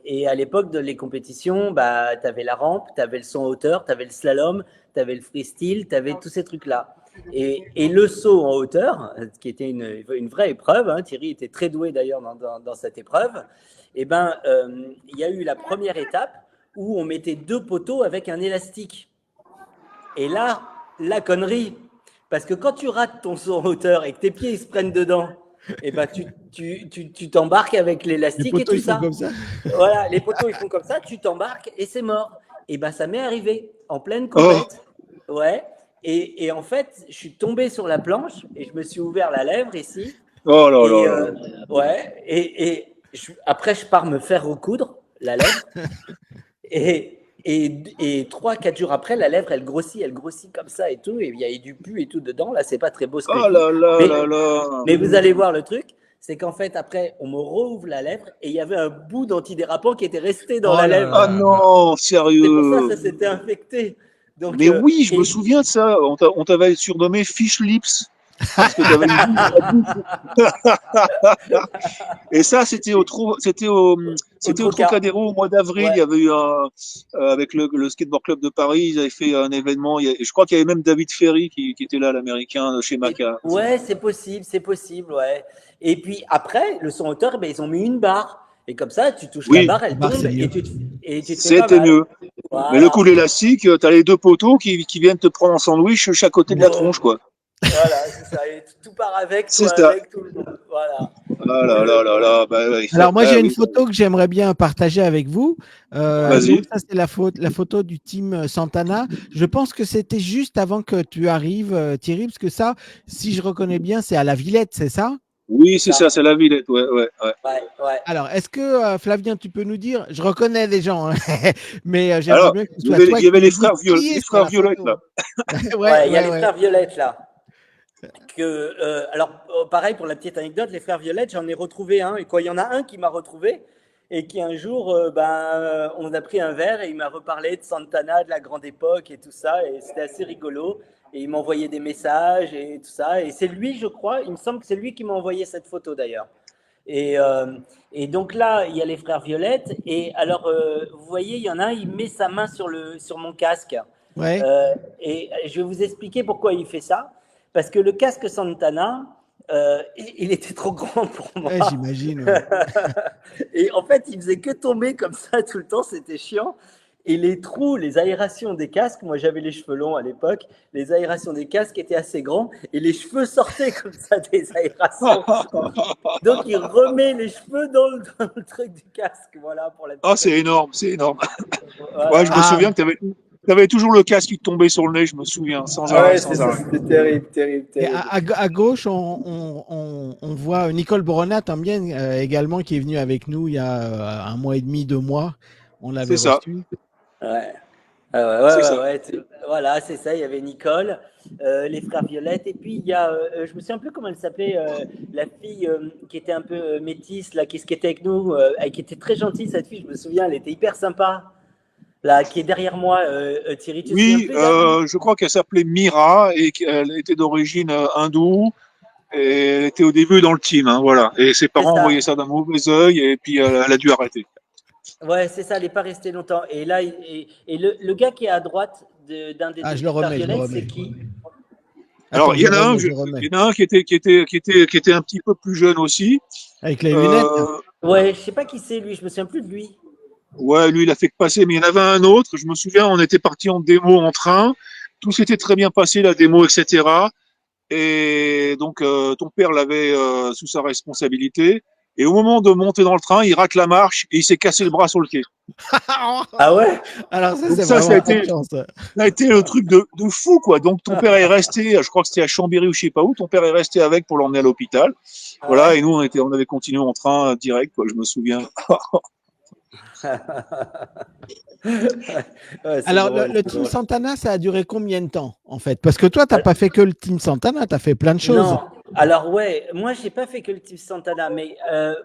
S3: Et à l'époque de les compétitions, bah, tu avais la rampe, tu avais le saut en hauteur, tu avais le slalom, tu avais le freestyle, tu avais tous ces trucs-là. Et le saut en hauteur, qui était une vraie épreuve, hein, Thierry était très doué d'ailleurs dans cette épreuve, et ben, il y a eu la première étape où on mettait deux poteaux avec un élastique. Et là, la connerie, parce que quand tu rates ton saut en hauteur et que tes pieds ils se prennent dedans, et ben tu t'embarques avec
S1: Les
S3: l'élastique et
S1: poteaux,
S3: tout
S1: ils font
S3: ça.
S1: comme ça.
S3: Voilà, les poteaux ils font comme ça, tu t'embarques et c'est mort. Et ben ça m'est arrivé en pleine
S2: Oh,
S3: compète. Ouais. Et en fait, je suis tombé sur la planche et je me suis ouvert la lèvre ici.
S2: oh là
S3: Et
S2: là là.
S3: ouais. Après, je pars me faire recoudre la lèvre. Et 3-4 jours après, la lèvre, elle grossit comme ça et tout. Et il y a du pu et tout dedans. Là, c'est pas très beau ce que
S2: Oh
S3: je dis.
S2: là là
S3: Mais,
S2: là là.
S3: mais vous allez voir le truc. C'est qu'en fait, après, on me rouvre la lèvre et il y avait un bout d'antidérapant qui était resté dans
S1: Oh
S3: la
S1: là
S3: lèvre.
S2: Ah
S1: là là.
S2: non,
S3: C'est pour ça que
S2: sérieux.
S3: ça s'était infecté. Donc,
S2: Mais oui, je me
S3: et,
S2: souviens de ça. On t'avait surnommé Fish Lips parce que tu avais une bouche. Et ça,
S3: au
S2: c'était au
S3: Troca.
S2: Trocadéro au mois d'avril. Il y
S3: Ouais.
S2: avait eu avec le Skateboard Club de Paris, ils avaient fait un événement. Je crois qu'il y avait même David Ferry qui était là, l'américain de chez Maca.
S3: Ouais, c'est possible, ouais. Et puis après, le son hauteur, ben, ils ont mis une barre. Et comme ça, tu touches la
S2: Oui,
S3: barre,
S1: La
S3: elle
S1: barre,
S3: tombe
S1: c'est mieux.
S3: et tu te fais pas
S2: c'était
S3: mal.
S2: mieux. Mais le coup
S3: Voilà.
S2: de l'élastique, t'as les deux poteaux qui viennent te prendre en sandwich chaque côté de la
S3: Bon,
S2: tronche, quoi.
S3: voilà, c'est ça. Et tout part avec,
S2: C'est
S3: toi
S2: ça.
S3: avec, tout le monde. Voilà.
S2: Ah là là là là. Bah, ouais,
S1: Alors moi,
S2: ah
S1: j'ai une
S2: oui,
S1: photo que j'aimerais bien partager avec vous.
S3: Ouais.
S1: Donc
S2: vas-y.
S1: ça, c'est la photo du team Santana. Je pense que c'était juste avant que tu arrives, Thierry, parce que ça, si je reconnais bien, c'est à la Villette, c'est ça?
S2: Oui, c'est
S3: Ça.
S2: ça, c'est la Villette, ouais, ouais, ouais.
S3: Ouais, ouais.
S1: Alors, est-ce que, Flavien, tu peux nous dire, je reconnais les gens, hein, mais j'aimerais
S2: Alors,
S1: bien que ce soit toi
S2: il y avait
S1: qui nous dise qui est
S2: les
S1: sur
S2: frères
S1: la
S2: Violettes,
S1: photo.
S2: là.
S1: Ouais,
S3: Ouais, il y a
S1: ouais,
S3: les
S1: ouais.
S3: frères Violettes là. Alors, pareil pour la petite anecdote, les frères Violettes, j'en ai retrouvé un. Et quoi, il y en a un qui m'a retrouvé et qui un jour, on a pris un verre et il m'a reparlé de Santana, de la grande époque et tout ça. Et c'était assez rigolo. Et il m'envoyait des messages et tout ça. Et c'est lui, je crois, il me semble que c'est lui qui m'a envoyé cette photo d'ailleurs. Et, euh, et donc là, il y a les frères Violettes. Et alors, vous voyez, il y en a un, il met sa main sur mon casque.
S1: Ouais,
S3: Et je vais vous expliquer pourquoi il fait ça. Parce que le casque Santana, il était trop grand pour moi.
S1: ouais, j'imagine, ouais.
S3: Et en fait, il faisait que tomber comme ça tout le temps, c'était chiant. Et les trous, les aérations des casques, moi j'avais les cheveux longs à l'époque, les aérations des casques étaient assez grands et les cheveux sortaient comme ça des aérations. Donc il remet les cheveux dans le truc du casque, voilà pour la
S2: Ah,
S3: petite
S2: c'est
S3: anecdote.
S2: énorme, c'est énorme. Ouais, je
S3: Voilà.
S2: me
S1: Ah,
S2: souviens que tu avais toujours le casque qui te tombait sur le nez, je me souviens, sans
S3: Ah
S2: arrêt,
S3: ouais, c'est
S2: sans
S3: ça,
S2: arrêt.
S3: c'était terrible, terrible,
S1: et
S3: terrible.
S1: à gauche, on voit Nicole Boronat también, également, qui est venue avec nous il y a un mois et demi, 2 mois. On l'avait
S2: C'est ça,
S1: reçue.
S3: Ouais. Ah ouais,
S2: c'est
S3: ouais,
S2: ça.
S3: ouais, ouais, voilà, c'est ça. Il y avait Nicole, les frères Violette, et puis il y a, je me souviens plus comment elle s'appelait, la fille qui était un peu métisse, là, qui était avec nous, qui était très gentille, cette fille, je me souviens, elle était hyper sympa, là, qui est derrière moi, Thierry, tu te souviens
S2: Oui,
S3: plus d'elle?
S2: je crois qu'elle s'appelait Mira et qu'elle était d'origine hindoue et elle était au début dans le team, hein, voilà. Et ses
S3: C'est
S2: parents envoyaient
S3: ça.
S2: ça d'un mauvais œil et puis elle a dû arrêter.
S3: Ouais, c'est ça, elle n'est pas restée longtemps. Et là, et le gars qui est à droite d'un des
S1: Ah,
S3: deux
S1: je le
S3: frères
S1: remets, je le
S3: Violette, c'est
S1: remets.
S3: qui?
S1: Attends,
S2: Alors,
S1: je le remets, je le remets.
S2: il y en a un qui était un petit peu plus jeune aussi.
S1: Avec les lunettes.
S2: Euh,
S3: Ouais, je sais pas qui c'est lui, je me souviens plus de lui.
S2: ouais, lui, il a fait que passer, mais il y en avait un autre. Je me souviens, on était parti en démo en train. Tout s'était très bien passé, la démo, etc. Et donc, ton père l'avait sous sa responsabilité. Et au moment de monter dans le train, il rate la marche et il s'est cassé le bras sur le quai.
S3: Ah ouais?
S1: Alors ça,
S2: Donc
S1: c'est
S2: ça,
S1: vraiment pas de chance.
S2: ça a été le truc de fou, quoi. Donc ton père est resté, je crois que c'était à Chambéry ou je sais pas où, ton père est resté avec pour l'emmener à l'hôpital.
S3: Ah
S2: Voilà,
S3: ouais?
S2: et nous, on avait continué en train direct, quoi, je me souviens.
S3: Ouais, c'est
S1: Alors,
S3: drôle,
S1: le
S3: c'est
S1: Team
S3: drôle.
S1: Santana, ça a duré combien de temps, en fait? Parce que toi, tu n'as pas fait que le Team Santana, tu as fait plein de choses.
S3: Non, alors ouais, moi j'ai pas fait que le Team Santana, mais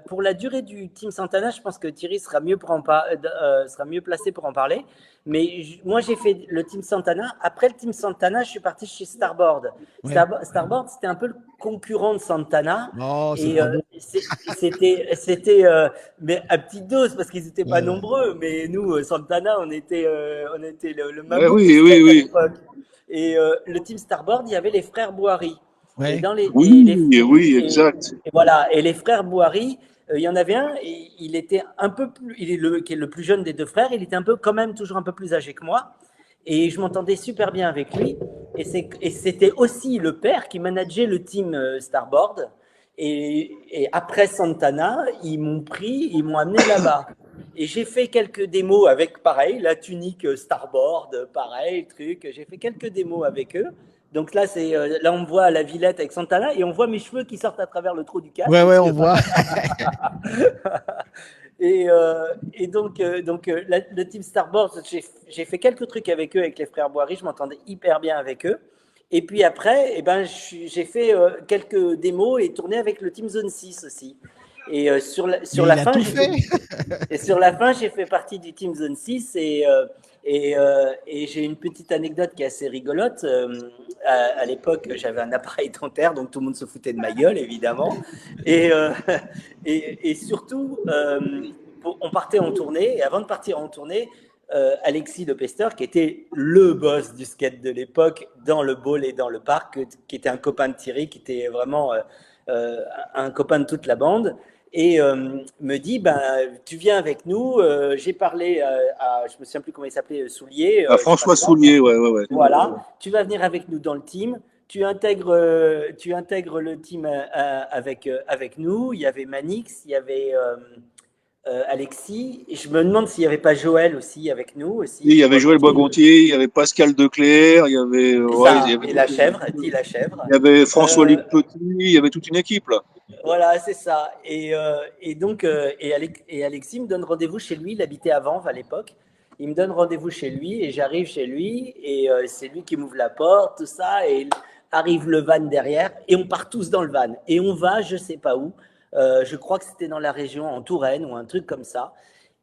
S3: pour la durée du Team Santana, je pense que Thierry sera mieux sera mieux placé pour en parler. Mais moi j'ai fait le Team Santana. Après le Team Santana, je suis parti chez Starboard.
S1: Ouais.
S3: Starboard, c'était un peu le concurrent de Santana.
S1: Oh, c'est
S3: Et
S1: pas bon.
S3: c'était mais à petite dose parce qu'ils n'étaient pas
S1: Ouais, ouais.
S3: nombreux. Mais nous, Santana, on était le
S2: Ouais,
S3: mammouth du
S2: oui, oui,
S3: skate à
S2: oui.
S3: l'époque. Et le Team Starboard, il y avait les frères Boiry. Et
S1: Ouais.
S3: dans
S2: Oui, oui, exact.
S3: et voilà. Et les frères Bouhari, il y en avait un, et il était un peu plus, qui est le plus jeune des deux frères, il était un peu, quand même, toujours un peu plus âgé que moi. Et je m'entendais super bien avec lui. Et c'était aussi le père qui manageait le team Starboard. Et après Santana, ils m'ont amené là-bas. Et j'ai fait quelques démos avec, pareil, la tunique Starboard, pareil, truc. J'ai fait quelques démos avec eux. Donc là, là, on me voit à la Villette avec Santana et on voit mes cheveux qui sortent à travers le trou du casque.
S1: Ouais, ouais,
S3: Parce
S1: on
S3: que,
S1: voit.
S3: le Team Starboard, j'ai fait quelques trucs avec eux, avec les frères Boiry. Je m'entendais hyper bien avec eux. Et puis après, eh ben, j'ai fait quelques démos et tourné avec le Team Zone 6 aussi. Et
S1: Mais
S3: sur
S1: il
S3: la
S1: a
S3: fin,
S1: tout fait.
S3: et sur la fin, j'ai fait partie du Team Zone 6 et j'ai une petite anecdote qui est assez rigolote. À l'époque, j'avais un appareil dentaire, donc tout le monde se foutait de ma gueule, évidemment. Et, euh, et surtout, on partait en tournée, et avant de partir en tournée, Alexis de Pester, qui était le boss du skate de l'époque, dans le bowl et dans le parc, qui était un copain de Thierry, qui était vraiment un copain de toute la bande, et me dit, ben, tu viens avec nous. J'ai parlé je me souviens plus comment il s'appelait, Soulier,
S2: Ah,
S3: je sais pas
S2: François
S3: quoi.
S2: Soulier, ouais, ouais, ouais.
S3: Voilà, tu vas venir avec nous dans le team. Tu intègres le team avec nous. Il y avait Manix, il y avait Alexis. Et je me demande s'il n'y avait pas Joël aussi avec nous
S2: Et il
S3: aussi,
S2: y avait Joël
S3: Boisgontier.
S2: Boisgontier, il y avait Pascal Declerc, il y avait,
S3: C'est
S2: ouais, il y
S3: ça.
S2: avait
S3: Et la
S2: toute
S3: chèvre, dit la chèvre.
S2: il y avait François-Luc
S3: Euh,
S2: Petit, il y avait toute une équipe, là.
S3: Voilà, c'est ça. Et donc, et Alexis me donne rendez-vous chez lui. Il habitait à Vanves à l'époque. Il me donne rendez-vous chez lui et j'arrive chez lui et c'est lui qui m'ouvre la porte, tout ça. Et arrive le van derrière et on part tous dans le van. Et on va, je sais pas où. Je crois que c'était dans la région, en Touraine ou un truc comme ça.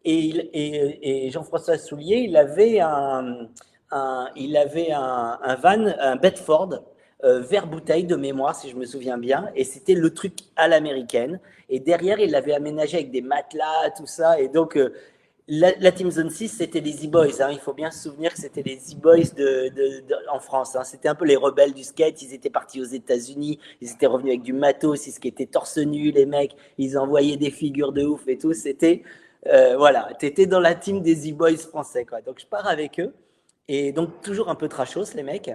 S3: Et Jean-François Soulier, il avait un van, un Bedford, vert bouteille de mémoire, si je me souviens bien, et c'était le truc à l'américaine. Et derrière, il l'avait aménagé avec des matelas, tout ça. Et donc, la Team Zone 6, c'était les Z-Boys. Hein. Il faut bien se souvenir que c'était les Z-Boys en France. Hein. C'était un peu les rebelles du skate. Ils étaient partis aux États-Unis. Ils étaient revenus avec du matos. Ils étaient torse nu, les mecs. Ils envoyaient des figures de ouf et tout. C'était, voilà, t'étais dans la team des Z-Boys français, quoi. Donc, je pars avec eux. Et donc, toujours un peu trashos, les mecs.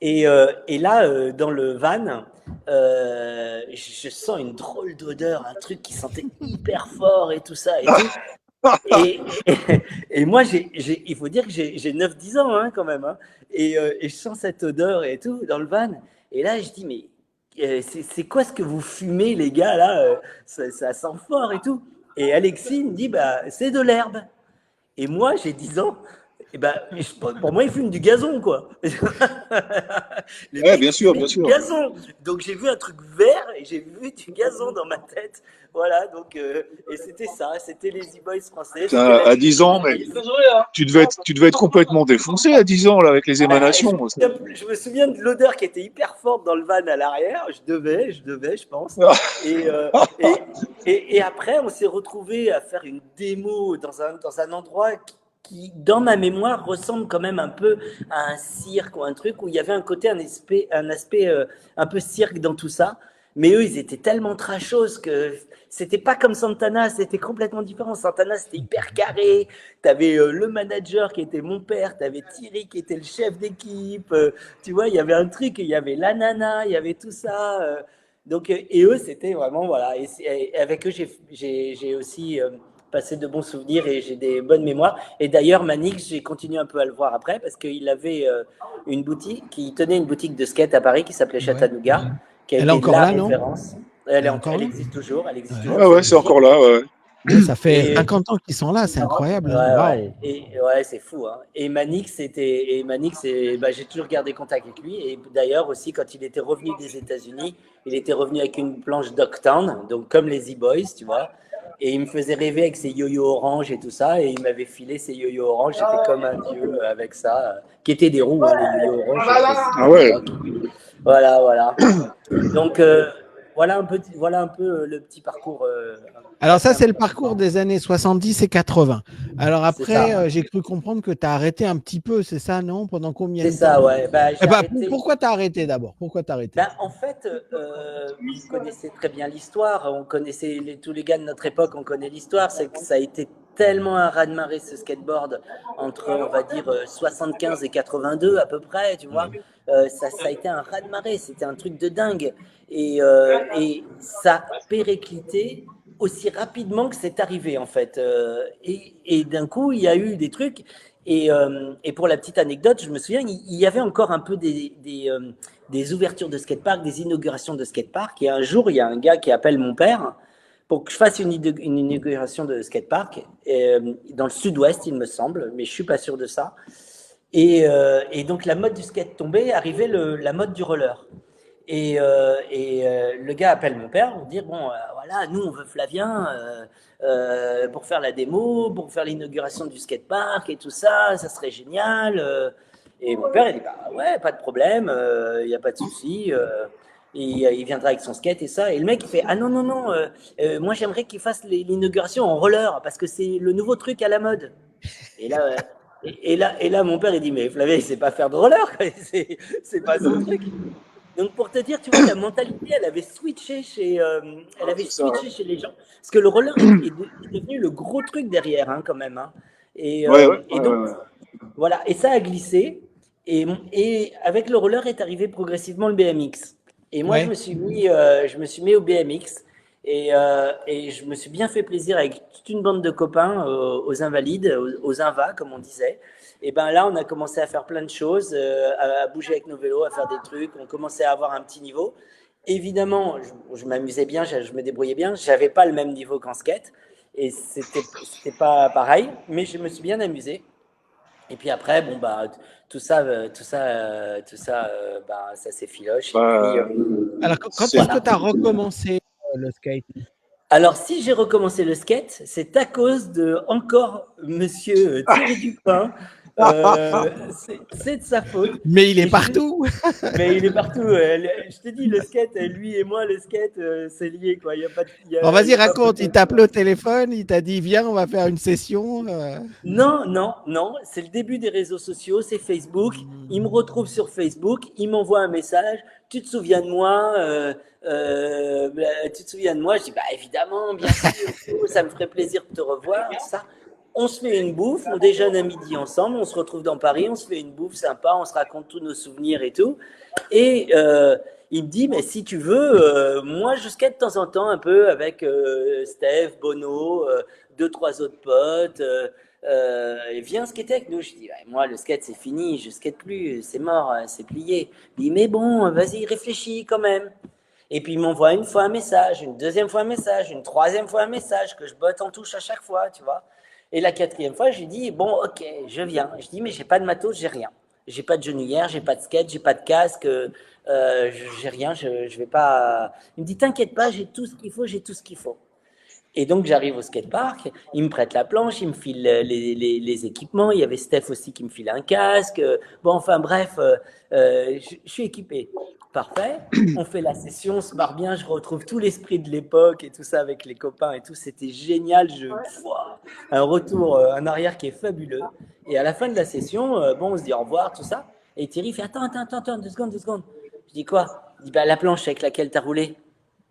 S3: Et là, dans le van, je sens une drôle d'odeur, un truc qui sentait hyper fort et tout ça. Et tout. Et, et, et moi, il faut dire que j'ai 9-10 ans hein, quand même. Hein, et je sens cette odeur et tout dans le van. Et là, je dis, mais c'est quoi ce que vous fumez, les gars, là ça sent fort et tout. Et Alexis me dit, bah, c'est de l'herbe. Et moi, j'ai 10 ans. Et ben, pour moi, ils fument du gazon, quoi. Les
S2: Ouais,
S3: mecs
S2: bien sûr,
S3: fumaient
S2: bien
S3: du
S2: sûr.
S3: gazon. Donc, j'ai vu un truc vert et j'ai vu du gazon dans ma tête. Voilà, donc, et c'était ça. C'était les E-Boys français. C'était
S2: Putain,
S3: la
S2: à
S3: team
S2: 10 ans, mais
S3: 10.
S2: tu devais être complètement défoncé à 10 ans, là, avec les
S3: Ah,
S2: émanations.
S3: je me souviens de l'odeur qui était hyper forte dans le van à l'arrière. Je pense. Et, euh, et, et après, on s'est retrouvé à faire une démo dans un endroit qui, dans ma mémoire, ressemble quand même un peu à un cirque ou un truc où il y avait un côté, un aspect un peu cirque dans tout ça. Mais eux, ils étaient tellement trashos que c'était pas comme Santana, c'était complètement différent. Santana, c'était hyper carré. T'avais le manager qui était mon père, t'avais Thierry qui était le chef d'équipe. Tu vois, il y avait un truc, il y avait la nana, il y avait tout ça. Donc, et eux, c'était vraiment, voilà. Et avec eux, j'ai aussi passé de bons souvenirs et j'ai des bonnes mémoires. Et d'ailleurs, Manix, j'ai continué un peu à le voir après parce qu'il avait une boutique, il tenait une boutique de skate à Paris qui s'appelait
S1: Ouais.
S3: Chattanooga, qui a
S1: Elle est
S3: été
S1: encore
S3: la
S1: là, non?
S3: référence.
S1: Elle est encore
S3: Elle
S1: là?
S3: existe toujours, elle existe
S1: Ouais.
S3: toujours,
S2: Ouais,
S3: c'est
S2: ouais,
S3: une
S2: c'est
S3: boutique.
S2: encore là. Ouais.
S1: Ouais, ça fait
S3: Et
S1: 50 ans qu'ils sont là, c'est incroyable. Hein.
S3: ouais,
S1: Waouh!
S3: et ouais, c'est fou. Hein. Et Manix, bah, j'ai toujours gardé contact avec lui. Et d'ailleurs aussi, quand il était revenu des États-Unis, il était revenu avec une planche Dogtown, donc comme les E-Boys, tu vois. Et il me faisait rêver avec ses yo-yo orange et tout ça. Et il m'avait filé ses yo-yo orange. J'étais comme un dieu avec ça, qui étaient des roues, hein, les yo-yo orange, je précise
S2: Ah
S3: à
S2: ouais.
S3: l'époque. Voilà, voilà. Donc voilà un peu le petit parcours
S1: Alors
S3: assez
S1: ça, c'est le
S3: important.
S1: parcours des années 70 et 80. Alors
S3: C'est ça.
S1: après, j'ai cru comprendre que tu as arrêté un petit peu, c'est ça, non? Pendant combien
S3: C'est
S1: de temps?
S3: ça, ouais. Bah,
S1: Eh
S3: j'ai
S1: ben,
S3: arrêté.
S1: pourquoi tu as arrêté d'abord? Pourquoi tu as arrêté?
S3: Ben, en fait, vous connaissez très bien l'histoire. On connaissait tous les gars de notre époque, on connaît l'histoire. C'est que ça a été tellement un raz-de-marée ce skateboard entre, on va dire, 75 et 82 à peu près, tu vois.
S1: Ouais.
S3: Ça a été un raz-de-marée. C'était un truc de dingue. Et ça a périclité aussi rapidement que c'est arrivé en fait. Et d'un coup, il y a eu des trucs. Et pour la petite anecdote, je me souviens, il y avait encore un peu des ouvertures de skatepark, des inaugurations de skatepark. Et un jour, il y a un gars qui appelle mon père pour que je fasse une inauguration de skatepark dans le sud-ouest, il me semble, mais je suis pas sûr de ça. Et donc la mode du skate tombait, arrivait la mode du roller. Et le gars appelle mon père pour dire bon, voilà, nous on veut Flavien pour faire la démo, pour faire l'inauguration du skatepark et tout ça, ça serait génial. Et mon père il dit bah ouais, pas de problème, il n'y a pas de souci. Il viendra avec son skate et ça. Et le mec il fait ah non non non, moi j'aimerais qu'il fasse l'inauguration en roller parce que c'est le nouveau truc à la mode. Et là, et là, mon père, il dit, mais Flavien, il sait pas faire de roller, quoi. C'est pas son truc. Donc, pour te dire, tu vois, la mentalité, elle avait
S2: C'est ça.
S3: switché chez les gens. Parce que le roller est devenu le gros truc derrière, hein, quand même. Hein. Et,
S2: Ouais,
S3: euh,
S2: ouais,
S3: et
S2: ouais,
S3: donc,
S2: ouais.
S3: voilà. Et ça a glissé. Et avec le roller est arrivé progressivement le BMX. Et moi, je
S1: Ouais.
S3: me suis mis au BMX. Et je me suis bien fait plaisir avec toute une bande de copains aux Invalides, aux Invas, comme on disait. Et ben là, on a commencé à faire plein de choses, à bouger avec nos vélos, à faire des trucs. On commençait à avoir un petit niveau. Évidemment, je m'amusais bien, je me débrouillais bien. J'avais pas le même niveau qu'en skate et c'était pas pareil, mais je me suis bien amusé. Et puis après, bon bah bah ça s'effiloche. Et puis
S2: Bah,
S1: Alors, quand est-ce
S2: c'est
S1: que
S3: voilà.
S1: tu as recommencé le skate?
S3: Alors si j'ai recommencé le skate, c'est à cause de encore Monsieur Thierry Dupin. C'est de sa faute.
S1: Mais il est
S3: Et je,
S1: partout.
S3: Mais il est partout. Je te dis, le skate, lui et moi, le skate, c'est lié, quoi. Il y a pas,
S1: Bon,
S3: il
S1: vas-y,
S3: y a pas
S1: raconte. Il
S3: photo.
S1: tape le téléphone, il t'a dit, viens, on va faire une session.
S3: Non, non, non. C'est le début des réseaux sociaux, c'est Facebook. Il me retrouve sur Facebook, il m'envoie un message. Tu te souviens de moi Tu te souviens de moi? Je dis, bah évidemment, bien sûr, ça me ferait plaisir de te revoir, tout ça. On se fait une bouffe, on déjeune à midi ensemble, on se retrouve dans Paris, on se fait une bouffe sympa, on se raconte tous nos souvenirs et tout. Et il me dit, mais si tu veux, moi je skate de temps en temps un peu avec Steph, Bono, deux, trois autres potes. Et viens skater avec nous. Je dis, ouais, moi le skate c'est fini, je skate plus, c'est mort, c'est plié. Il dit, mais bon, vas-y, réfléchis quand même. Et puis il m'envoie une fois un message, une deuxième fois un message, une troisième fois un message que je botte en touche à chaque fois, tu vois. Et la quatrième fois, je lui dis, bon, ok, je viens. Je dis, mais j'ai pas de matos, j'ai rien. J'ai pas de genouillère, j'ai pas de skate, j'ai pas de casque, j'ai rien, je vais pas. Il me dit, t'inquiète pas, j'ai tout ce qu'il faut, j'ai tout ce qu'il faut. Et donc j'arrive au skatepark, il me prête la planche, il me file les équipements, il y avait Steph aussi qui me file un casque. Bon, enfin bref, je suis équipé. Parfait. On fait la session, on se marre bien, je retrouve tout l'esprit de l'époque et tout ça avec les copains et tout. C'était génial. Un retour, un arrière qui est fabuleux. Et à la fin de la session, bon, on se dit au revoir, tout ça. Et Thierry fait attends, 2 secondes, 2 secondes. Je dis quoi? Il dit bah, la planche avec laquelle tu as roulé.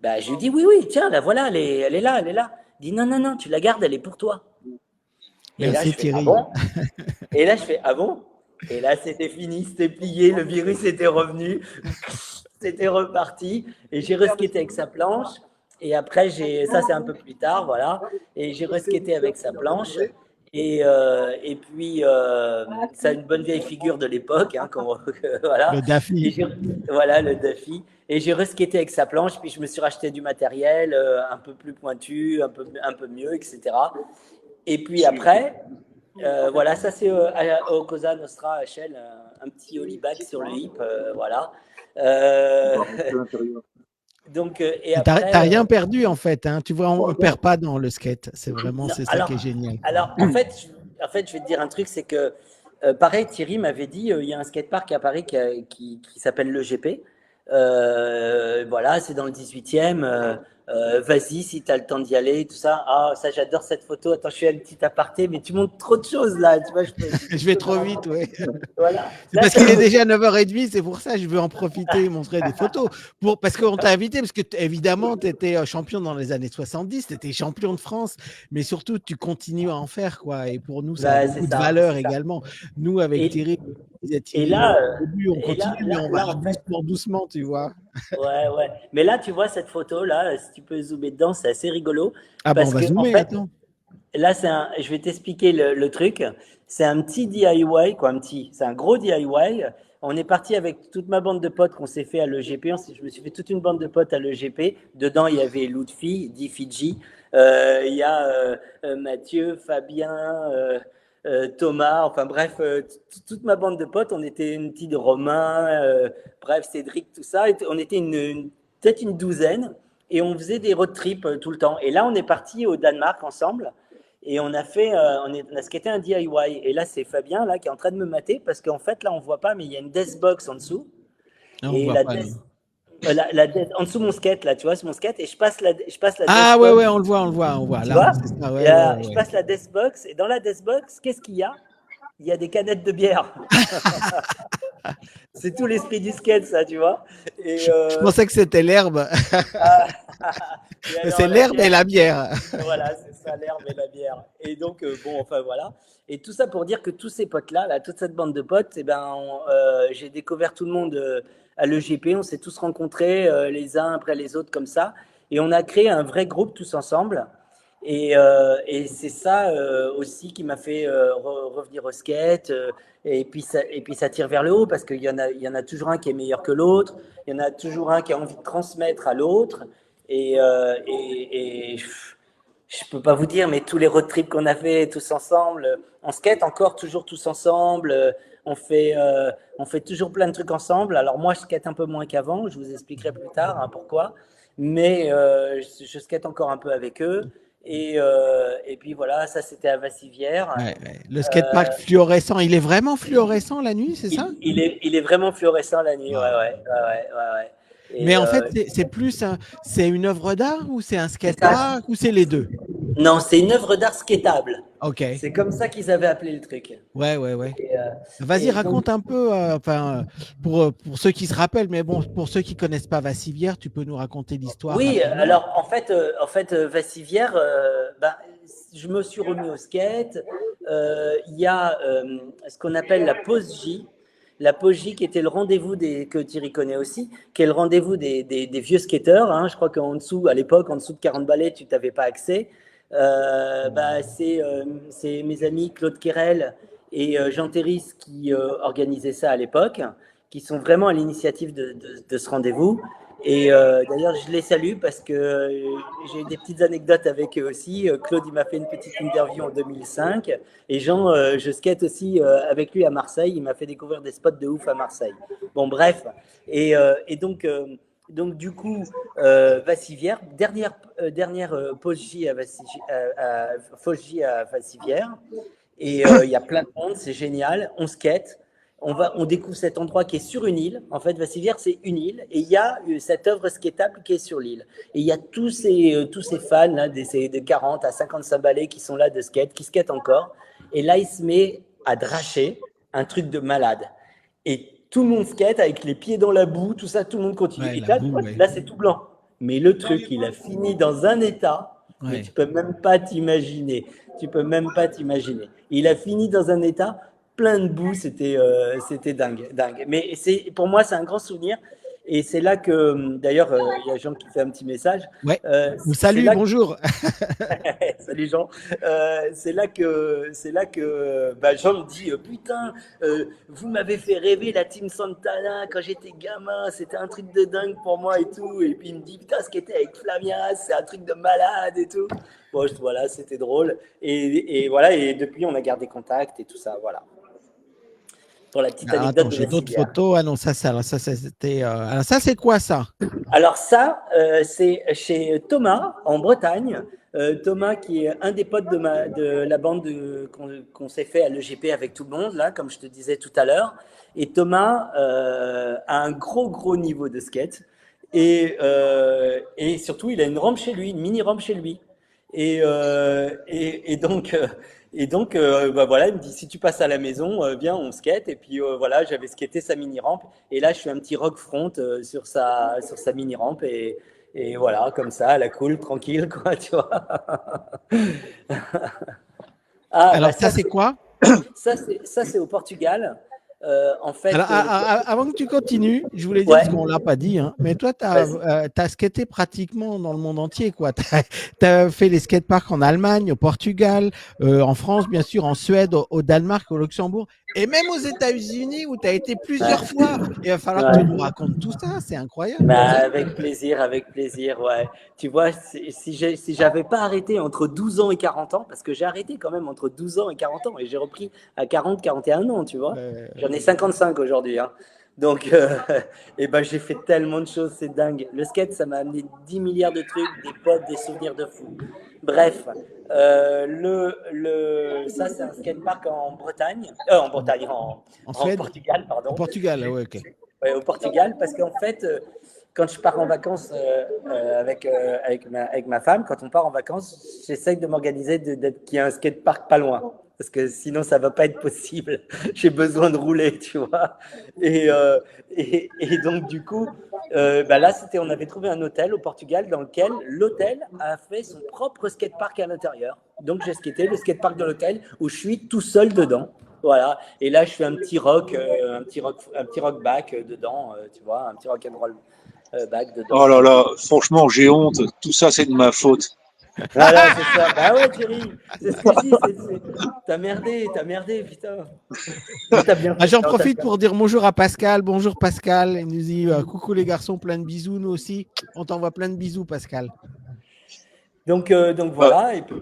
S3: Bah, je lui dis oui, oui, tiens, la voilà, elle est là, elle est là. Il dit non, non, non, tu la gardes, elle est pour toi. Et là,
S1: Merci
S3: je fais ah
S1: Thierry.
S3: bon? Et là, je fais ah bon? Et là, c'était fini, c'était plié, le virus était revenu, c'était reparti. Et j'ai reskaté avec sa planche. Et après, ça c'est un peu plus tard, voilà. Et j'ai reskaté avec sa planche. Et puis, ça a une bonne vieille figure de l'époque, hein, voilà.
S1: Le
S3: Et
S1: Daffy.
S3: voilà, le Duffy. Et j'ai reskaté avec sa planche, puis je me suis racheté du matériel un peu plus pointu, un peu mieux, etc. Et puis après, voilà, ça c'est au Cosa Nostra à Shell, un petit olibac sur le hip, voilà. Euh, donc, et
S1: T'as
S3: après,
S1: rien perdu en fait. Hein. Tu vois, on perd pas dans le skate.
S3: non,
S1: C'est ça qui est génial.
S3: alors en fait, je vais te dire un truc, c'est que pareil, Thierry m'avait dit, il y a un skatepark à Paris qui s'appelle le GP. Voilà, c'est dans le 18e. Vas-y, si tu as le temps d'y aller, tout ça. Ah, ça, j'adore cette photo. Attends, je suis à une petite aparté, mais tu montres trop de choses là. Tu vois,
S1: Je vais trop vite, ouais.
S3: voilà.
S1: C'est parce qu'il est déjà 9h30, c'est pour ça que je veux en profiter et montrer des photos. Parce qu'on t'a invité, parce que évidemment, tu étais champion dans les années 70, tu étais champion de France, mais surtout, tu continues à en faire, quoi. Et pour nous, ça a
S3: Bah,
S1: beaucoup de valeur également. Nous, avec
S3: Et,
S1: Thierry,
S3: et
S1: Thierry,
S3: là,
S1: au début, on continue, mais on va
S3: en fait,
S1: doucement, doucement, tu vois.
S3: ouais, ouais. Mais là, tu vois cette photo là, si tu peux zoomer dedans, c'est assez rigolo
S1: Ah ben, on
S3: parce
S1: va
S3: que en
S1: zoomer,
S3: fait,
S1: attends.
S3: là, je vais t'expliquer le truc. C'est un petit DIY, quoi, c'est un gros DIY. On est parti avec toute ma bande de potes qu'on s'est fait à l'EGP. Je me suis fait toute une bande de potes à l'EGP. Dedans, il y avait Lutfi, Di Fiji. Il y a Mathieu, Fabien, Thomas. Enfin bref, toute ma bande de potes. On était une petite Romain, bref, Cédric, tout ça. On était peut-être une douzaine. Et on faisait des road trips tout le temps. Et là, on est parti au Danemark ensemble. Et on a fait, on a skaté un DIY. Et là, c'est Fabien là qui est en train de me mater parce qu'en fait, là, on voit pas, mais il y a une death box en dessous.
S1: Ah, on
S3: Et
S1: voit
S3: la
S1: pas,
S3: death,
S1: non.
S3: en dessous mon skate, là, tu vois, c'est mon skate. Et je passe la
S1: Ah
S3: death
S1: ouais,
S3: box,
S1: ouais, on le voit, on le voit, on voit.
S3: tu
S1: Là,
S3: vois.
S1: c'est ça, ouais, ouais,
S3: Je
S1: ouais.
S3: passe la death box. Et dans la death box, qu'est-ce qu'il y a? Il y a des canettes de bière. C'est tout l'esprit du skate, ça, tu vois. Et,
S1: Je pensais que c'était l'herbe.
S3: ah, et
S1: C'est
S3: alors, la
S1: l'herbe et
S3: bière,
S1: la bière.
S3: voilà, c'est ça, l'herbe et la bière. Et donc, bon, enfin voilà. Et tout ça pour dire que tous ces potes-là, là, toute cette bande de potes, eh ben, j'ai découvert tout le monde à l'EGP. On s'est tous rencontrés les uns après les autres comme ça. Et on a créé un vrai groupe tous ensemble. Et c'est ça aussi qui m'a fait revenir au skate. Et puis ça tire vers le haut parce il y en a toujours un qui est meilleur que l'autre. Il y en a toujours un qui a envie de transmettre à l'autre. Et je peux pas vous dire, mais tous les road trips qu'on a fait tous ensemble, on skate encore toujours tous ensemble. On fait toujours plein de trucs ensemble. Alors moi, je skate un peu moins qu'avant. Je vous expliquerai plus tard pourquoi. Mais je skate encore un peu avec eux. Et puis voilà, ça c'était à Vassivière.
S1: Ouais, ouais. Le skatepark fluorescent, il est vraiment fluorescent la nuit, c'est ça?
S3: Il est vraiment fluorescent la nuit,
S1: Waouh.
S3: ouais.
S1: Mais
S3: Et
S1: en fait, c'est plus c'est une œuvre d'art ou c'est un
S3: c'est ça.
S1: skatepark ou c'est les deux?
S3: Non, c'est une œuvre d'art skatable.
S1: Ok.
S3: C'est comme ça qu'ils avaient appelé le truc.
S1: Ouais.
S3: Et,
S1: Vas-y,
S3: et donc,
S1: raconte un peu, pour ceux qui se rappellent, mais bon, pour ceux qui connaissent pas Vassivière, tu peux nous raconter l'histoire
S3: oui,
S1: rapidement?
S3: alors en fait Vassivière, ben, je me suis remis au skate. Il y a ce qu'on appelle la pause J. La pause J qui était le rendez-vous que Thierry connaît aussi, qui est le rendez-vous des vieux skateurs. Hein. Je crois qu'en dessous, à l'époque, en dessous de 40 balais, tu n'avais pas accès. Bah, c'est mes amis Claude Quérel et Jean Terris qui organisaient ça à l'époque, qui sont vraiment à l'initiative de ce rendez-vous. Et d'ailleurs, je les salue parce que j'ai des petites anecdotes avec eux aussi. Claude, il m'a fait une petite interview en 2005. Et Jean, je skate aussi avec lui à Marseille. Il m'a fait découvrir des spots de ouf à Marseille. Bon, bref. Et donc, du coup, Vassivière, dernière pause J pause J à Vassivière. Et il y a plein de monde, c'est génial. On skate. On découvre cet endroit qui est sur une île. En fait, Vassivière, c'est une île. Et il y a cette œuvre skatable qui est sur l'île. Et il y a tous ces fans, là, de 40 à 55 balais qui sont là de skate, qui skatent encore. Et là, il se met à dracher un truc de malade. Et tout le monde skate avec les pieds dans la boue, tout ça, tout le monde continue.
S1: Ouais,
S3: Et
S1: la
S3: là,
S1: boue, ouais.
S3: là c'est tout blanc. Mais le truc, il a fini dans un état, mais
S1: Ouais.
S3: tu peux même pas t'imaginer. Tu peux même pas t'imaginer. Il a fini dans un état plein de boue, c'était dingue. Mais pour moi, c'est un grand souvenir. Et c'est là que, d'ailleurs, il y a Jean qui fait un petit message.
S1: Ouais. Ou
S3: C'est
S1: salut,
S3: là
S1: bonjour.
S3: Salut Jean. C'est là que bah, Jean me dit putain, vous m'avez fait rêver la Team Santana quand j'étais gamin, c'était un truc de dingue pour moi et tout. Et puis il me dit putain, ce qui était avec Flamias, c'est un truc de malade et tout. Bon, voilà, c'était drôle. Et voilà, et depuis on a gardé contact et tout ça, voilà. Pour la petite anecdote
S1: Attends,
S3: de
S1: j'ai d'autres
S3: Vassivière.
S1: photos. Ah non, ça c'était. Alors ça, c'est quoi ça?
S3: Alors ça, c'est chez Thomas, en Bretagne. Thomas, qui est un des potes de la bande qu'on s'est fait à l'EGP avec tout le monde, là, comme je te disais tout à l'heure. Et Thomas a un gros niveau de skate. Et surtout, il a une rampe chez lui, une mini rampe chez lui. Et donc, bah voilà, il me dit, si tu passes à la maison, viens, on skate. Et puis voilà, j'avais skaté sa mini rampe. Et là, je fais un petit rock front sur sa mini rampe. Et voilà, comme ça, à la cool, tranquille, quoi, tu vois. Ah,
S1: Alors
S3: bah
S1: ça, c'est quoi?
S3: ça, c'est au Portugal. En fait,
S1: Alors, avant que tu continues, je voulais dire,
S3: ouais,
S1: parce qu'on ne l'a pas dit, hein, mais toi, tu
S3: vas-y.
S1: as skaté pratiquement dans le monde entier, quoi. Tu as fait les skateparks en Allemagne, au Portugal, en France, bien sûr, en Suède, au Danemark, au Luxembourg, et même aux États-Unis, où tu as été plusieurs
S3: Ouais,
S1: fois. Il va falloir que tu
S3: ouais.
S1: nous racontes tout ça, c'est incroyable.
S3: Bah, avec plaisir, ouais. Tu vois, si j'avais pas arrêté entre 12 ans et 40 ans, parce que j'ai arrêté quand même entre 12 ans et 40 ans, et j'ai repris à 40, 41 ans, tu vois. J'en ai 55 aujourd'hui, hein. Donc, et ben, j'ai fait tellement de choses, c'est dingue. Le skate, ça m'a amené 10 milliards de trucs, des potes, des souvenirs de fou. Bref, ça, c'est un skatepark en Bretagne,
S1: En
S3: en
S1: Suède?
S3: Portugal,
S1: Au
S3: pardon.
S1: Portugal, ah ouais, ok.
S3: Ouais, au Portugal, parce qu'en fait, quand je pars en vacances avec ma femme, quand on part en vacances, j'essaye de m'organiser qu'il y ait un skatepark pas loin. Parce que sinon, ça va pas être possible. J'ai besoin de rouler, tu vois. Et donc, du coup, bah là, on avait trouvé un hôtel au Portugal dans lequel l'hôtel a fait son propre skatepark à l'intérieur. Donc, j'ai skaté le skatepark de l'hôtel où je suis tout seul dedans. Voilà. Et là, je fais un petit rock back dedans, tu vois, un petit rock and roll back dedans.
S2: Oh là là, franchement, j'ai honte. Tout ça, c'est de ma faute.
S3: Voilà, c'est ça. Bah ouais, Thierry, c'est ce que je dis. T'as merdé, putain. Mais t'as bien
S1: Ah,
S3: fait.
S1: j'en
S3: Non, t'as
S1: profite
S3: bien.
S1: pour dire bonjour à Pascal. Bonjour Pascal. Il nous dit coucou les garçons, plein de bisous. Nous aussi, on t'envoie plein de bisous, Pascal.
S3: Donc
S2: Euh,
S3: voilà. Et puis,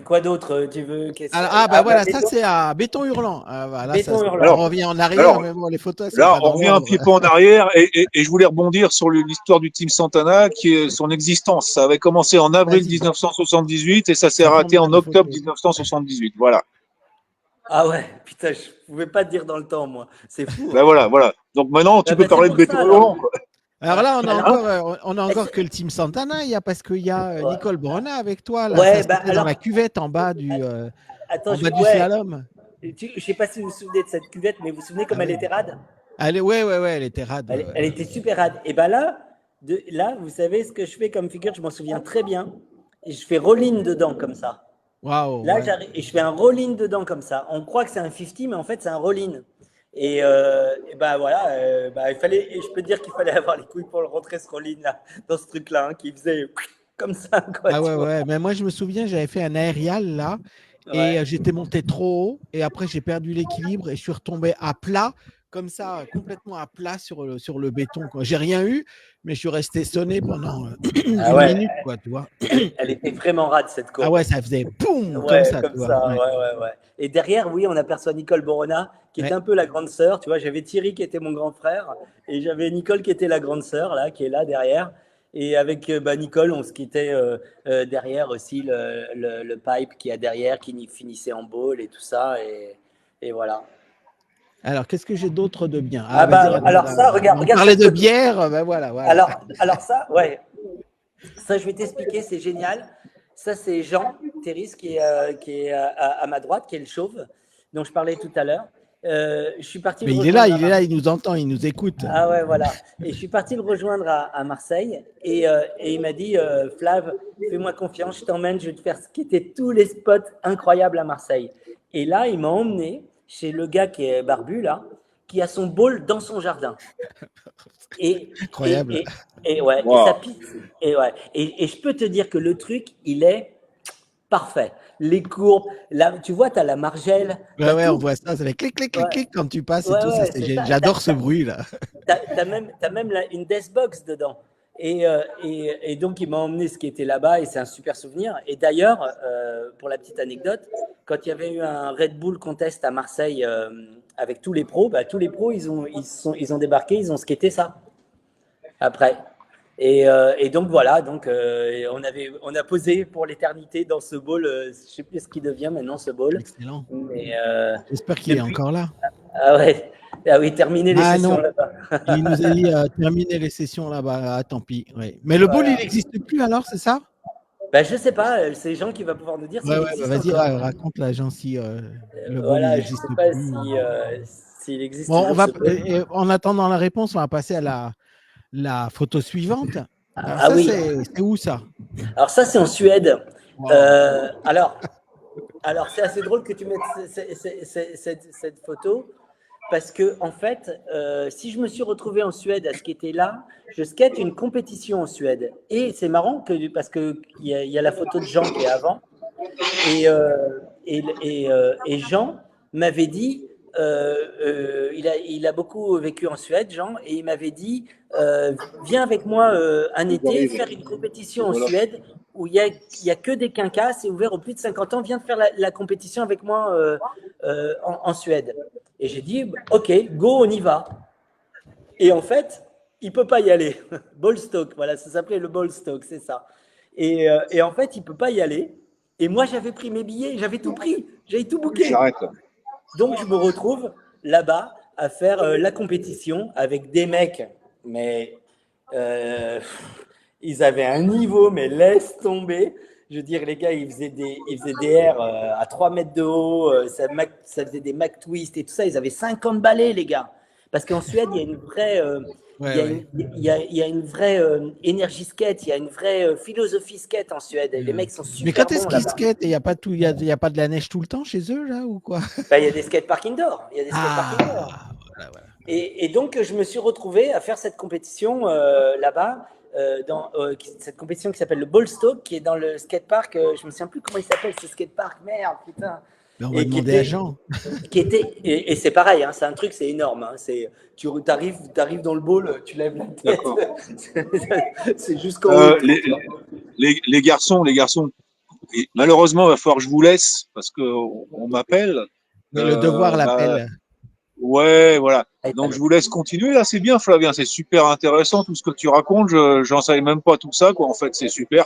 S3: quoi d'autre tu veux
S1: Alors,
S3: Ah, bah,
S1: voilà, ça c'est à Béton Hurlant. Ah, voilà,
S3: béton
S1: on
S2: alors,
S3: hurlant.
S1: revient en arrière,
S2: alors,
S1: mais bon, les photos elles sont
S2: là,
S1: pas
S2: on
S1: dans
S2: revient un
S1: l'ordre.
S2: petit peu en arrière et je voulais rebondir sur l'histoire du Team Santana, qui est son existence. Ça avait commencé en avril
S1: Vas-y,
S2: 1978 et ça s'est
S1: ça tombe
S2: arrêté
S1: bien
S2: en
S1: les
S2: octobre
S1: photos.
S2: 1978. Voilà.
S3: Ah ouais, putain, je pouvais pas te dire dans le temps, moi. C'est fou,
S2: Ben
S3: hein.
S2: voilà, voilà. Donc maintenant, tu peux
S3: C'est
S2: parler de
S3: pour ça
S2: béton
S3: alors.
S2: roulant, quoi.
S1: Alors là,
S3: Alors,
S1: on a encore que le team Santana. Parce qu'il y a
S3: ouais,
S1: Nicole Bruna avec toi là. Ça
S3: ouais, bah
S1: c'était dans la
S3: alors,
S1: cuvette
S3: attends,
S1: en bas du
S3: ouais,
S1: slalom.
S3: je sais pas si vous vous souvenez de cette cuvette, mais vous vous souvenez
S1: Ah
S3: comme elle
S1: oui.
S3: était rade?
S1: Ouais, elle était rade. Ouais,
S3: Elle
S1: ouais.
S3: était super rade. Et ben là, là, vous savez ce que je fais comme figure, je m'en souviens très bien. Et je fais roll-in dedans comme ça.
S1: Waouh,
S3: Là,
S1: ouais.
S3: j'arrive et je fais un roll-in dedans comme ça. On croit que c'est un 50, mais en fait, c'est un roll-in. Et ben voilà, il fallait, et je peux te dire qu'il fallait avoir les couilles pour le rentrer ce roll-in là, dans ce truc-là, hein, qui faisait comme ça, quoi,
S1: Ah
S3: tu
S1: ouais,
S3: vois.
S1: ouais. Mais moi, je me souviens, j'avais fait un aérial là et
S3: Ouais.
S1: j'étais monté trop haut et après j'ai perdu l'équilibre et je suis retombé à plat, comme ça, complètement à plat sur le béton, quoi. J'ai rien eu, mais je suis resté sonné pendant
S3: Ah
S1: une
S3: ouais,
S1: minute, quoi, tu vois.
S3: elle était vraiment rade cette
S1: Ah
S3: courbe.
S1: ouais, ça faisait boum, comme
S3: Ouais,
S1: ça, tu
S3: comme
S1: vois.
S3: ça,
S1: Ouais,
S3: ouais. Et derrière, oui, on aperçoit Nicole Borona, qui est
S1: ouais.
S3: un peu la grande sœur. Tu vois, j'avais Thierry qui était mon grand frère, et j'avais Nicole qui était la grande sœur, là, qui est là derrière. Et avec Nicole, on se quittait derrière aussi le pipe qui a derrière, qui finissait en bowl et tout ça. Et voilà.
S1: Alors, qu'est-ce que j'ai d'autre de bien? Ah,
S3: Ah
S1: vas-y,
S3: bah,
S1: raconte.
S3: alors ça,
S1: On
S3: regarde
S1: parlait
S3: cette
S1: de
S3: photo.
S1: bière, ben voilà, voilà.
S3: Alors ça, ouais, ça, je vais t'expliquer, c'est génial. Ça, c'est Jean Théris qui est à ma droite, qui est le chauve, dont je parlais tout à l'heure. Je suis parti le
S1: Mais
S3: rejoindre à
S1: il est là,
S3: Marseille.
S1: il nous entend, il nous écoute.
S3: Ah ouais, voilà. Et je suis parti le rejoindre à Marseille. Et il m'a dit, Flav, fais-moi confiance, je t'emmène, je vais te faire skater tous les spots incroyables à Marseille. Et là, il m'a emmené chez le gars qui est barbu, là, qui a son bowl dans son jardin. Et,
S1: Incroyable.
S3: et, et, et ouais, et ça
S2: Wow.
S3: pique. Et ouais. Et je peux te dire que le truc, il est parfait. Les courbes, là, tu vois, tu as la margelle, tu
S1: Ouais,
S3: as
S1: ouais, on
S3: tout.
S1: voit ça, ça fait clic, clic,
S3: Ouais,
S1: clic, clic quand tu passes et
S3: ouais,
S1: tout, ça
S3: ouais,
S1: c'est
S3: c'est
S1: génial.
S3: ça.
S1: J'adore ce bruit là.
S3: T'as même une death box dedans. Et donc, il m'a emmené ce qui était là-bas et c'est un super souvenir. Et d'ailleurs, pour la petite anecdote, quand il y avait eu un Red Bull Contest à Marseille avec tous les pros, ils ont débarqué, ils ont skaté ça après. Et donc voilà, donc on a posé pour l'éternité dans ce bowl. Je sais plus ce qui devient maintenant ce bowl,
S1: Excellent.
S3: mais
S1: J'espère qu'il est
S3: depuis
S1: encore là.
S3: ah ouais, ah oui, terminer les
S1: Ah
S3: sessions
S1: non,
S3: là-bas.
S1: il nous a dit terminer les sessions là-bas. Ah, tant pis. Ouais. Mais le bowl, il
S3: Voilà.
S1: n'existe plus alors, c'est ça?
S3: Ben, je sais pas, c'est Jean qui va pouvoir nous dire
S1: Ouais,
S3: s'il
S1: ouais, bah,
S3: existe
S1: vas-y,
S3: encore.
S1: raconte l'agent si le bowl, il
S3: Voilà, je sais
S1: n'existe
S3: pas
S1: plus.
S3: s'il existe
S1: Bon,
S3: toujours ce bowl.
S1: en attendant la réponse, on va passer à la photo suivante. Alors
S3: Ah
S1: ça,
S3: oui,
S1: c'est où ça?
S3: alors ça c'est en Suède.
S1: Wow.
S3: Euh, alors, alors c'est assez drôle que tu mettes cette photo parce que en fait, si je me suis retrouvé en Suède à ce qui était là, je skate une compétition en Suède. Et c'est marrant parce que il y a la photo de Jean qui est avant. Et Jean m'avait dit, il a beaucoup vécu en Suède, Jean, et il m'avait dit, viens avec moi un été faire une compétition en Suède où il y a que des quinquas, c'est ouvert aux plus de 50 ans, viens faire la compétition avec moi en Suède. Et j'ai dit, ok, go, on y va. Et en fait, il peut pas y aller. Ballstock, voilà, ça s'appelait le Ballstock, c'est ça. Et en fait, il peut pas y aller. Et moi, j'avais pris mes billets, j'avais tout pris, j'avais tout booké.
S2: J'arrête là.
S3: Donc, je me retrouve là-bas à faire la compétition avec des mecs, mais euh, ils avaient un niveau, mais laisse tomber. Je veux dire, les gars, ils faisaient des airs à 3 mètres de haut, ça faisait des Mac Twist et tout ça. Ils avaient 50 balais, les gars. Parce qu'en Suède, il y a une vraie,
S1: Ouais, ouais.
S3: il y a une vraie énergie skate, il y a une vraie philosophie skate en Suède. Et les mecs sont
S1: Mais quand
S3: super
S1: est-ce
S3: bons
S1: qu'ils
S3: là-bas.
S1: skate et il n'y a pas il y a pas de la neige tout le temps chez eux là ou quoi?
S3: Ben, il y a des skateparks indoor. Il y a des skateparks
S1: Ah,
S3: indoor.
S1: voilà.
S3: Et donc, je me suis retrouvé à faire cette compétition là-bas, cette compétition qui s'appelle le Ballstalk, qui est dans le skatepark. Je me souviens plus comment il s'appelle ce skatepark, merde, putain.
S1: Mais on va
S3: Et
S1: demander à Jean.
S3: et c'est pareil, hein, c'est un truc, c'est énorme. Hein, tu arrives dans le ball, tu lèves la tête,
S2: D'accord.
S3: c'est jusqu'en haut.
S2: Les garçons, et malheureusement, il va falloir que je vous laisse parce qu'on m'appelle.
S1: Mais le devoir
S2: Bah,
S1: l'appelle.
S2: ouais, voilà. Donc
S3: Allez.
S2: je vous laisse continuer. Là, c'est bien, Flavien, c'est super intéressant tout ce que tu racontes. J'en savais même pas tout ça, quoi. En fait, c'est super.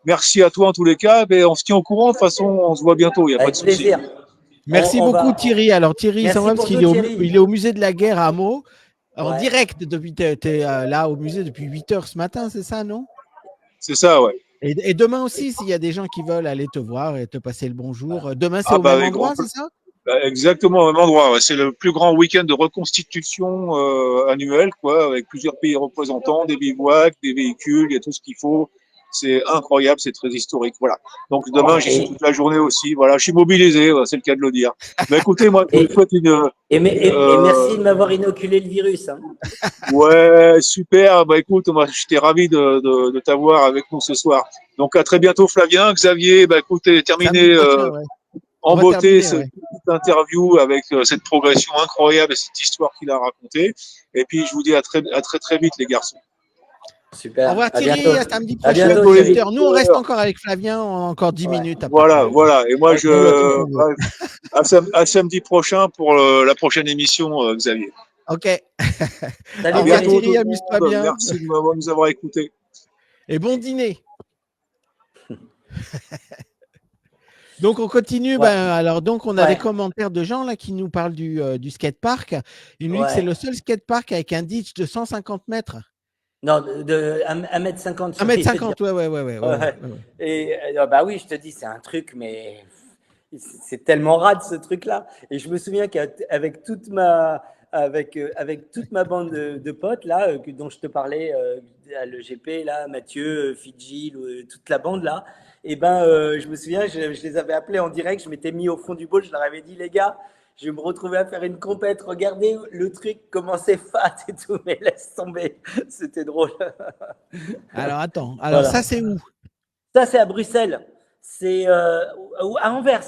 S2: Merci à toi en tous les cas. Et on se tient au courant. De toute façon, on se voit bientôt. Il n'y a pas de
S3: Avec
S2: souci.
S3: plaisir.
S1: Merci
S3: On
S1: beaucoup,
S3: va.
S1: Thierry. Alors, Thierry, il s'en
S3: Merci
S1: va parce
S3: pour
S1: qu'il
S3: tout, Thierry.
S1: il est au musée de la guerre à Meaux, en
S3: Ouais.
S1: direct depuis. Tu es là au musée depuis 8 heures ce matin, c'est ça, non?
S2: C'est ça, ouais.
S1: Et demain aussi, s'il y a des gens qui veulent aller te voir et te passer le bonjour, demain, c'est
S2: Ah
S1: au
S2: bah
S1: même
S2: avec
S1: endroit, c'est ça?
S2: exactement au même endroit. Ouais. C'est le plus grand week-end de reconstitution annuel, quoi, avec plusieurs pays représentants, des bivouacs, des véhicules, il y a tout ce qu'il faut. C'est incroyable, c'est très historique. Voilà. Donc demain, j'y suis
S3: Et,
S2: toute la journée aussi. Voilà, je suis mobilisé, voilà, c'est le cas de le dire. Mais écoutez, moi, je vous
S3: et,
S2: souhaite une.
S3: et merci de m'avoir inoculé le virus. Hein.
S2: Ouais, super. Bah écoute, moi, j'étais ravi de t'avoir avec nous ce soir. Donc à très bientôt, Flavien, Xavier. Bah écoutez,
S1: Samedi
S2: terminé.
S1: prochain, ouais. On
S2: En
S1: va
S2: beauté
S1: terminer,
S2: cette
S1: ouais.
S2: petite interview avec cette progression incroyable et cette histoire qu'il a racontée. Et puis, je vous dis à très, très vite, les garçons.
S1: Au
S3: Super.
S1: revoir,
S3: À
S1: Thierry.
S3: bientôt.
S1: À samedi
S3: À
S1: prochain,
S3: bientôt,
S2: Bientôt, les
S3: Thierry.
S1: 18 h. Nous, on reste
S2: auditeurs.
S1: encore avec Flavien, on a encore 10
S3: Ouais.
S1: minutes à peu
S2: Voilà,
S1: près.
S2: voilà. Et moi,
S1: On a tout qu'on veut.
S2: à samedi prochain pour la prochaine émission, Xavier.
S1: OK. Au
S3: Salut,
S2: À
S1: revoir,
S3: Thierry.
S2: bientôt, tout
S1: Thierry.
S2: le
S1: Amuse-toi
S2: monde.
S1: bien.
S2: Merci de nous avoir écoutés.
S1: Et bon dîner. Donc, on continue.
S3: Ouais.
S1: Alors, donc, on a des
S3: Ouais.
S1: commentaires de gens là qui nous parlent du skatepark. Il nous dit que c'est
S3: Ouais.
S1: le seul skatepark avec un ditch de 150 mètres.
S3: Non, de 1,50 m,
S1: 1
S3: il
S1: mètre
S3: veut dire.
S1: 50, ouais.
S3: Ouais. Et bah oui, je te dis, c'est un truc, mais c'est tellement rade ce truc-là. Et je me souviens avec toute ma bande de potes là, dont je te parlais, le GP là, Mathieu, Fidji, toute la bande là. Et ben, je me souviens, je les avais appelés en direct, je m'étais mis au fond du bowl, je leur avais dit les gars, je vais me retrouver à faire une compète. Regardez le truc, comment c'est fat et tout, mais laisse tomber. C'était drôle.
S1: Alors, attends. Alors,
S3: Voilà.
S1: ça, c'est où?
S3: Ça, c'est à Bruxelles. C'est à Anvers,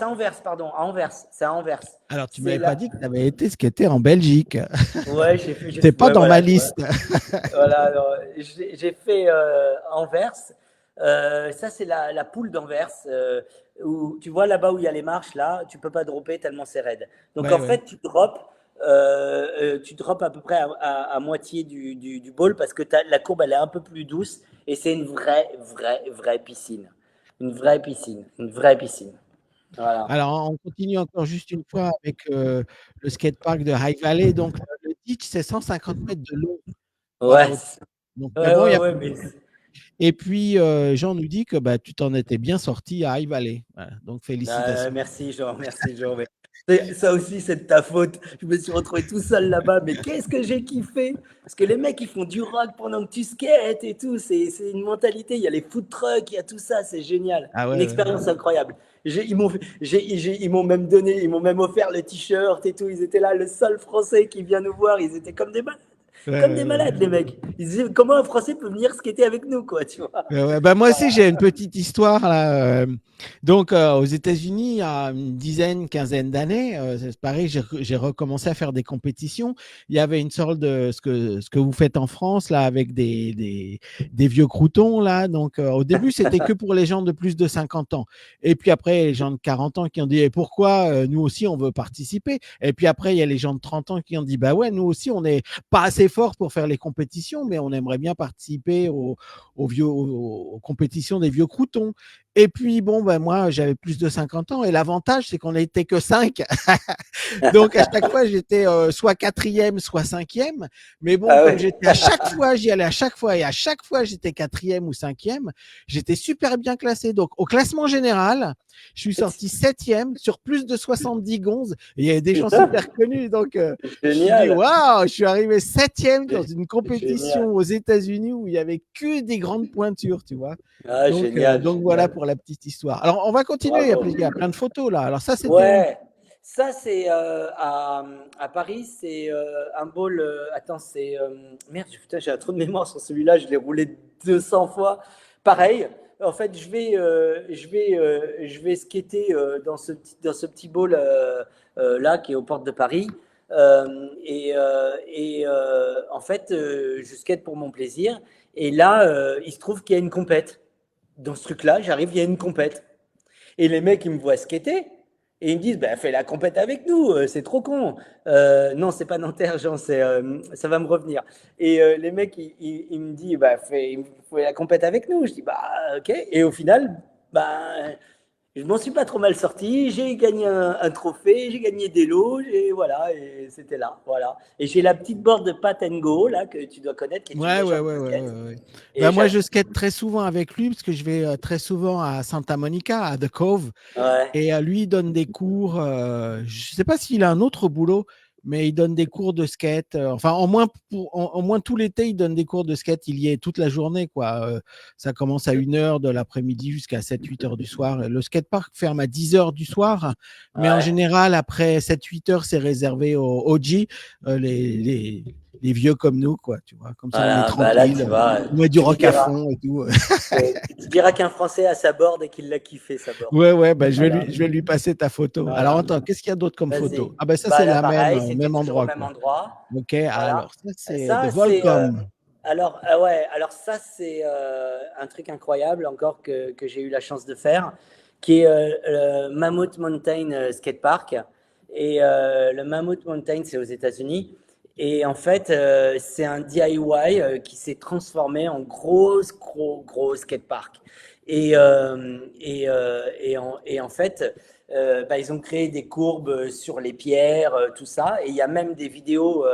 S3: pardon, à Anvers. C'est à Anvers.
S1: Alors, tu
S3: C'est
S1: m'avais pas
S3: là.
S1: dit que tu avais été skater en Belgique.
S3: Ouais,
S1: C'est pas
S3: ouais,
S1: dans ma
S3: voilà,
S1: liste.
S3: voilà, alors, j'ai fait Anvers. Ça, c'est la poule d'Anvers. Où, tu vois là-bas où il y a les marches, là, tu peux pas dropper tellement c'est raide. Donc, en
S1: Ouais.
S3: fait, tu drops à peu près à moitié du bowl parce que la courbe, elle est un peu plus douce et c'est une vraie piscine. Une vraie piscine. Une vraie piscine. Voilà.
S1: Alors, on continue encore juste une fois avec le skatepark de High Valley. Donc, le ditch, c'est 150 mètres de long. Voilà.
S3: Ouais,
S1: Donc, mais
S3: ouais,
S1: bon, il y
S3: ouais,
S1: a.
S3: ouais, mais
S1: Et puis, Jean nous dit que bah, tu t'en étais bien sorti à High Valley. Voilà. Donc, félicitations.
S3: merci Jean, merci Jean. Mais ça aussi, c'est de ta faute. Je me suis retrouvé tout seul là-bas, mais qu'est-ce que j'ai kiffé! Parce que les mecs, ils font du rock pendant que tu skates et tout. C'est une mentalité. Il y a les food trucks, il y a tout ça. C'est génial.
S1: Ah
S3: Une
S1: ouais.
S3: expérience incroyable. Ils m'ont même donné, ils m'ont même offert le t-shirt et tout. Ils étaient là, le seul Français qui vient nous voir. Ils étaient comme des
S1: Ouais.
S3: malades, les mecs. Ils disaient, comment un Français peut venir skater avec nous, quoi, tu vois.
S1: Ouais. Bah, moi aussi, j'ai une petite histoire là. Donc, aux États-Unis, il y a une dizaine, quinzaine d'années, c'est pareil, j'ai recommencé à faire des compétitions. Il y avait une sorte de ce que vous faites en France là, avec des vieux croutons là. Donc, au début, c'était que pour les gens de plus de 50 ans. Et puis après, les gens de 40 ans qui ont dit et pourquoi nous aussi on veut participer. Et puis après, il y a les gens de 30 ans qui ont dit bah ouais, nous aussi on n'est pas assez fort pour faire les compétitions, mais on aimerait bien participer aux compétitions des vieux croutons. Et puis, bon, ben, moi, j'avais plus de 50 ans et l'avantage, c'est qu'on n'était que 5. Donc, à chaque fois, j'étais soit quatrième, soit cinquième. Mais bon,
S3: Ah
S1: comme
S3: ouais.
S1: j'étais à chaque fois, j'y allais à chaque fois et à chaque fois, j'étais quatrième ou cinquième, j'étais super bien classé. Donc, au classement général, je suis sorti septième sur plus de 70 gonzes et il y avait des gens super connus. Donc, je me suis dit,
S3: Génial.
S1: waouh, je suis arrivé septième dans une compétition
S3: Génial.
S1: aux États-Unis où il y avait que des grandes pointures, tu vois.
S3: Ah,
S1: Donc,
S3: génial,
S1: donc voilà
S3: génial.
S1: pour la petite histoire. Alors, on va continuer.
S3: Bravo.
S1: Il y a plein de photos là. Alors, ça, c'était où?
S3: Ouais, Ça, c'est à Paris, c'est un bowl. Attends, c'est. Merde, putain, j'ai un trou de mémoire sur celui-là, je l'ai roulé 200 fois. Pareil, en fait, je vais skater dans ce petit bowl là qui est aux portes de Paris. En fait, je skate pour mon plaisir. Et là, il se trouve qu'il y a une compète. Dans ce truc-là, j'arrive, il y a une compète. Et les mecs, ils me voient skater. Et ils me disent, bah, fais la compète avec nous, c'est trop con. Non, c'est pas Nanterre, Jean, ça va me revenir. Et les mecs, ils me disent, bah, fais la compète avec nous. Je dis, bah, ok. Et au final, bah, je m'en suis pas trop mal sorti. J'ai gagné un trophée, j'ai gagné des lots, et voilà, et c'était là, voilà. Et j'ai la petite board de Pat and Go, là, que tu dois connaître, qui est une
S1: Ouais, ouais,
S3: légende
S1: ouais,
S3: de
S1: ouais,
S3: skate.
S1: ouais, ouais.
S3: Et
S1: Ben, moi, je skate très souvent avec lui parce que je vais très souvent à Santa Monica, à The Cove.
S3: ouais,
S1: Et lui, il donne des cours. Je ne sais pas s'il a un autre boulot, mais il donne des cours de skate. Enfin, au moins tout l'été, il donne des cours de skate. Il y est toute la journée, quoi. Ça commence à 1 heure de l'après-midi jusqu'à 7-8 heures du soir. Le skatepark ferme à 10 heures du soir, mais en
S3: ouais.
S1: général, après 7-8 heures, c'est réservé aux OG, les vieux comme nous, quoi. Tu vois, comme ça, on est
S3: Voilà, bah là, tu
S1: tranquille.
S3: vois,
S1: On met du
S3: tu
S1: rock à
S3: diras.
S1: fond et tout.
S3: Tu diras qu'un Français a sa board et qu'il l'a kiffé, sa board.
S1: Ouais, ouais, bah,
S3: Voilà,
S1: je vais lui passer ta photo. Alors,
S3: voilà.
S1: attends, qu'est-ce qu'il y a d'autre comme photo?
S3: Vas-y.
S1: Ah, ben ça,
S3: Bah
S1: c'est
S3: là,
S1: la même,
S3: pareil, c'était
S1: même
S3: toujours au
S1: endroit,
S3: même
S1: quoi.
S3: endroit.
S1: Ok,
S3: Voilà.
S1: alors, ça, c'est de
S3: Ça, c'est.
S1: Volcom.
S3: Alors, ouais, alors ça, c'est un truc incroyable encore que j'ai eu la chance de faire, qui est le Mammoth Mountain Skate Park. Et le Mammoth Mountain, c'est aux États-Unis. Et en fait, c'est un DIY qui s'est transformé en gros skate park. Et en fait, bah, ils ont créé des courbes sur les pierres, tout ça. Et il y a même des vidéos.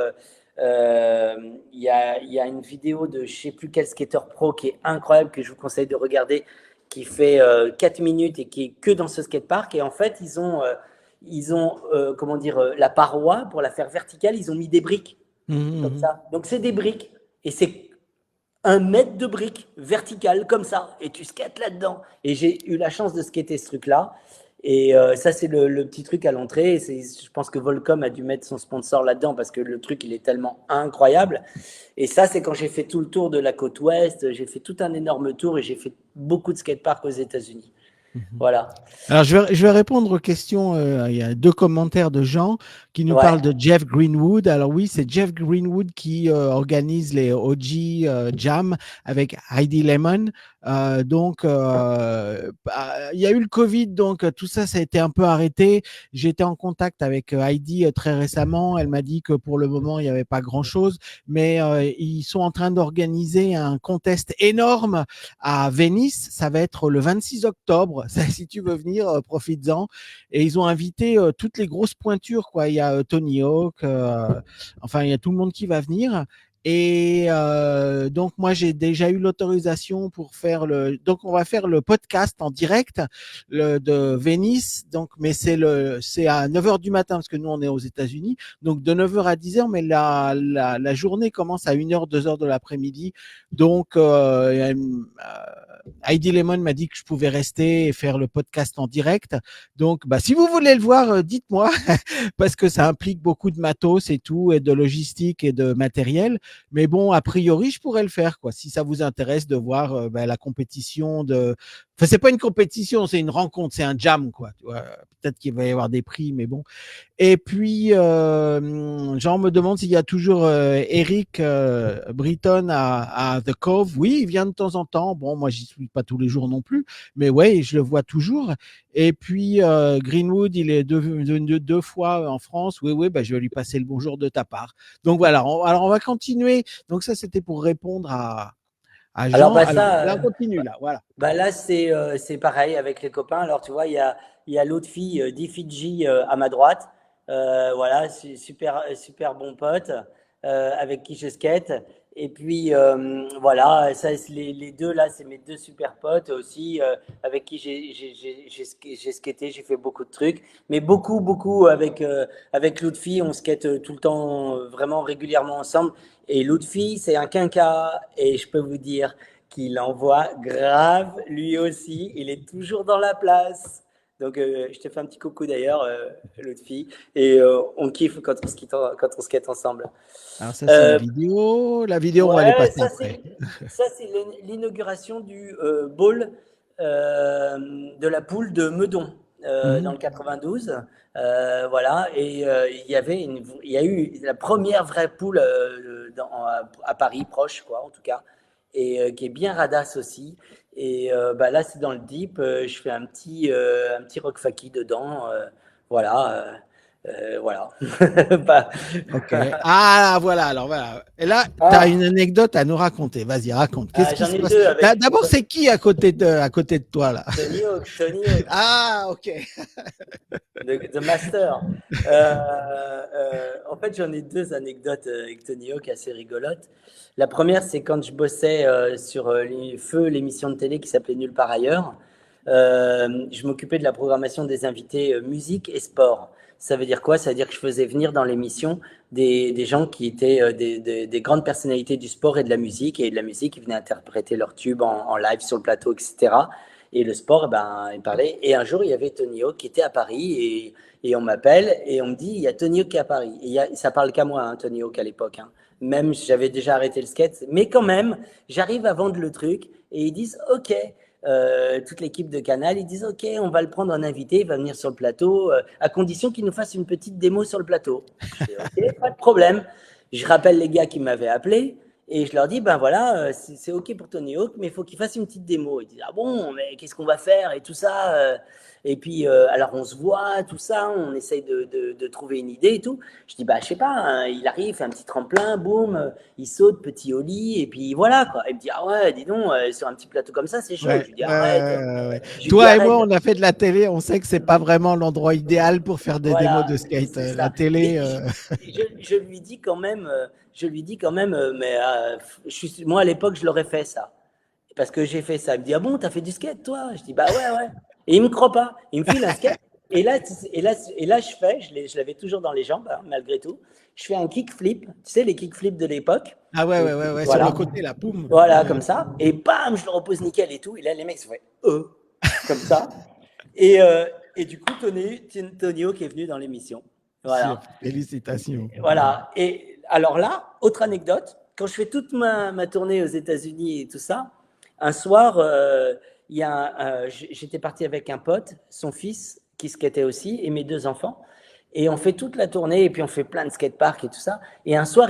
S3: Il y a une vidéo de je sais plus quel skater pro qui est incroyable que je vous conseille de regarder, qui fait 4 minutes et qui est que dans ce skatepark. Et en fait, ils ont comment dire, la paroi pour la faire verticale, ils ont mis des briques comme
S1: Mhm,
S3: ça. Donc c'est des briques et c'est 1 mètre de briques verticales comme ça et tu skates là-dedans. Et j'ai eu la chance de skater ce truc-là. Et ça, c'est le petit truc à l'entrée. Je pense que Volcom a dû mettre son sponsor là-dedans parce que le truc, il est tellement incroyable. Et ça, c'est quand j'ai fait tout le tour de la côte ouest. J'ai fait tout un énorme tour et j'ai fait beaucoup de skateparks aux États-Unis.
S1: mhm.
S3: Voilà.
S1: Alors, je vais répondre aux questions. Il y a 2 commentaires de gens qui nous
S3: Ouais.
S1: parlent de Jeff Greenwood. Alors oui, c'est Jeff Greenwood qui organise les OG Jam avec Heidi Lemon. Il y a eu le Covid, donc tout ça, ça a été un peu arrêté. J'étais en contact avec Heidi très récemment. Elle m'a dit que pour le moment, il n'y avait pas grand-chose, mais ils sont en train d'organiser un contest énorme à Venise. Ça va être le 26 octobre. Ça, si tu veux venir, profites-en. Et ils ont invité toutes les grosses pointures, quoi. Il y a Tony Hawk, enfin, il y a tout le monde qui va venir. Et donc, moi, j'ai déjà eu l'autorisation pour faire le. Donc, on va faire le podcast en direct de Venise. Donc, mais c'est à 9 heures du matin parce que nous, on est aux États-Unis. Donc, de 9 heures à 10 heures, mais la journée commence à 1 heure, 2 heures de l'après-midi. Donc, Heidi Lemon m'a dit que je pouvais rester et faire le podcast en direct. Donc, bah, si vous voulez le voir, dites-moi, parce que ça implique beaucoup de matos et tout, et de logistique et de matériel. Mais bon, a priori, je pourrais le faire, quoi. Si ça vous intéresse de voir la compétition de. Enfin, c'est pas une compétition, c'est une rencontre, c'est un jam, quoi. Tu vois, peut-être qu'il va y avoir des prix, mais bon. Et puis, Jean me demande s'il y a toujours Eric Britton à The Cove. Oui, il vient de temps en temps. Bon, moi, j'y suis pas tous les jours non plus, mais ouais, je le vois toujours. Et puis, Greenwood, il est deux fois en France. Oui, oui, bah, je vais lui passer le bonjour de ta part. Donc voilà, alors on va continuer. Donc ça, c'était pour répondre à
S3: Alors,
S1: Jean.
S3: bah,
S1: Alors
S3: ça,
S1: là, on continue, là, voilà.
S3: bah là, c'est pareil avec les copains. Alors, tu vois, il y a l'autre fille, Difidji, à ma droite. Voilà, super bon pote avec qui je skate. Et puis, voilà, ça, les deux là, c'est mes deux super potes aussi avec qui j'ai skaté, j'ai fait beaucoup de trucs. Mais beaucoup avec l'autre fille, on skate tout le temps, vraiment régulièrement ensemble. Et l'autre fille, c'est un quinca. Et je peux vous dire qu'il envoie grave lui aussi. Il est toujours dans la place. Donc, je te fais un petit coucou d'ailleurs, l'autre fille. Et on kiffe quand on skate ensemble.
S1: Alors ça, c'est une
S3: Euh,
S1: vidéo. La vidéo, on va les
S3: ouais,
S1: passer après.
S3: ça, c'est l'inauguration du bowl de la poule de Meudon dans
S1: Mhm.
S3: le 92. Voilà, et il y a eu la première vraie poule à Paris, proche, quoi, en tout cas, et qui est bien radasse aussi. Et bah, là, c'est dans le Deep. Je fais un petit rock faki dedans. Voilà. Voilà. Bah,
S1: Ok. Ah, voilà. Alors voilà. Et là, tu as une
S3: ah,
S1: anecdote à nous raconter. Vas-y, raconte. Qu'est-ce qui
S3: j'en
S1: se
S3: ai
S1: passe?
S3: deux avec
S1: D'abord, c'est qui à côté de toi là?
S3: Tony Hawk. Tony Hawk.
S1: Ah, ok.
S3: The Master. En fait, j'en ai deux anecdotes avec Tony Hawk assez rigolotes. La première, c'est quand je bossais sur Feu, l'émission de télé qui s'appelait Nulle part ailleurs. Je m'occupais de la programmation des invités musique et sport. Ça veut dire quoi? Ça veut dire que je faisais venir dans l'émission des gens qui étaient des grandes personnalités du sport et de la musique. Et de la musique, ils venaient interpréter leurs tubes en live sur le plateau, etc. Et le sport, eh ben, il parlait. Et un jour, il y avait Tony Hawk qui était à Paris et on m'appelle et on me dit, il y a Tony Hawk qui est à Paris. Et ça parle qu'à moi, hein, Tony Hawk à l'époque. Hein. Même j'avais déjà arrêté le skate, mais quand même, j'arrive à vendre le truc et ils disent, OK. Toute l'équipe de Canal, ils disent, OK, on va le prendre en invité, il va venir sur le plateau, à condition qu'il nous fasse une petite démo sur le plateau. Je fais, OK, pas de problème. Je rappelle les gars qui m'avaient appelé. Et je leur dis, ben voilà, c'est OK pour Tony Hawk, mais il faut qu'il fasse une petite démo. Ils disent, ah bon, mais qu'est-ce qu'on va faire et tout ça. Et puis, alors on se voit, tout ça, on essaye de trouver une idée et tout. Je dis, bah je sais pas, hein, il arrive, fait un petit tremplin, boum, il saute, petit ollie, et puis voilà, quoi. Il me dit, ah ouais, dis donc, sur un petit plateau comme ça, c'est chaud.
S1: Ouais,
S3: Je lui dis, arrête.
S1: ouais.
S3: Je lui dis,
S1: Toi et moi,
S3: arrête.
S1: on a fait de la télé. On sait que c'est pas vraiment l'endroit idéal pour faire des démos
S3: Voilà,
S1: de skate.
S3: c'est
S1: La
S3: ça.
S1: télé.
S3: Mais je lui dis quand même, mais moi à l'époque, je l'aurais fait ça. Parce que j'ai fait ça. Il me dit, ah bon, t'as fait du skate, toi? Je dis, bah ouais, ouais. Et il me croit pas. Il me file un skate. Et là, je l'avais toujours dans les jambes, hein, malgré tout. Je fais un kickflip. Tu sais, les kickflips de l'époque.
S1: Ah ouais, ouais, ouais, ouais. Sur le
S3: Voilà.
S1: côté, la poum.
S3: Voilà,
S1: Ouais.
S3: comme ça. Et bam, je le repose nickel et tout. Et là, les mecs se font, comme ça. Et, euh, et du coup, Tony Hawk est venu dans l'émission. Voilà.
S1: Félicitations.
S3: Voilà. Et alors là, autre anecdote, quand je fais toute ma tournée aux États-Unis et tout ça, un soir, j'étais parti avec un pote, son fils, qui skatait aussi, et mes deux enfants. Et on fait toute la tournée, et puis on fait plein de skateparks et tout ça. Et un soir,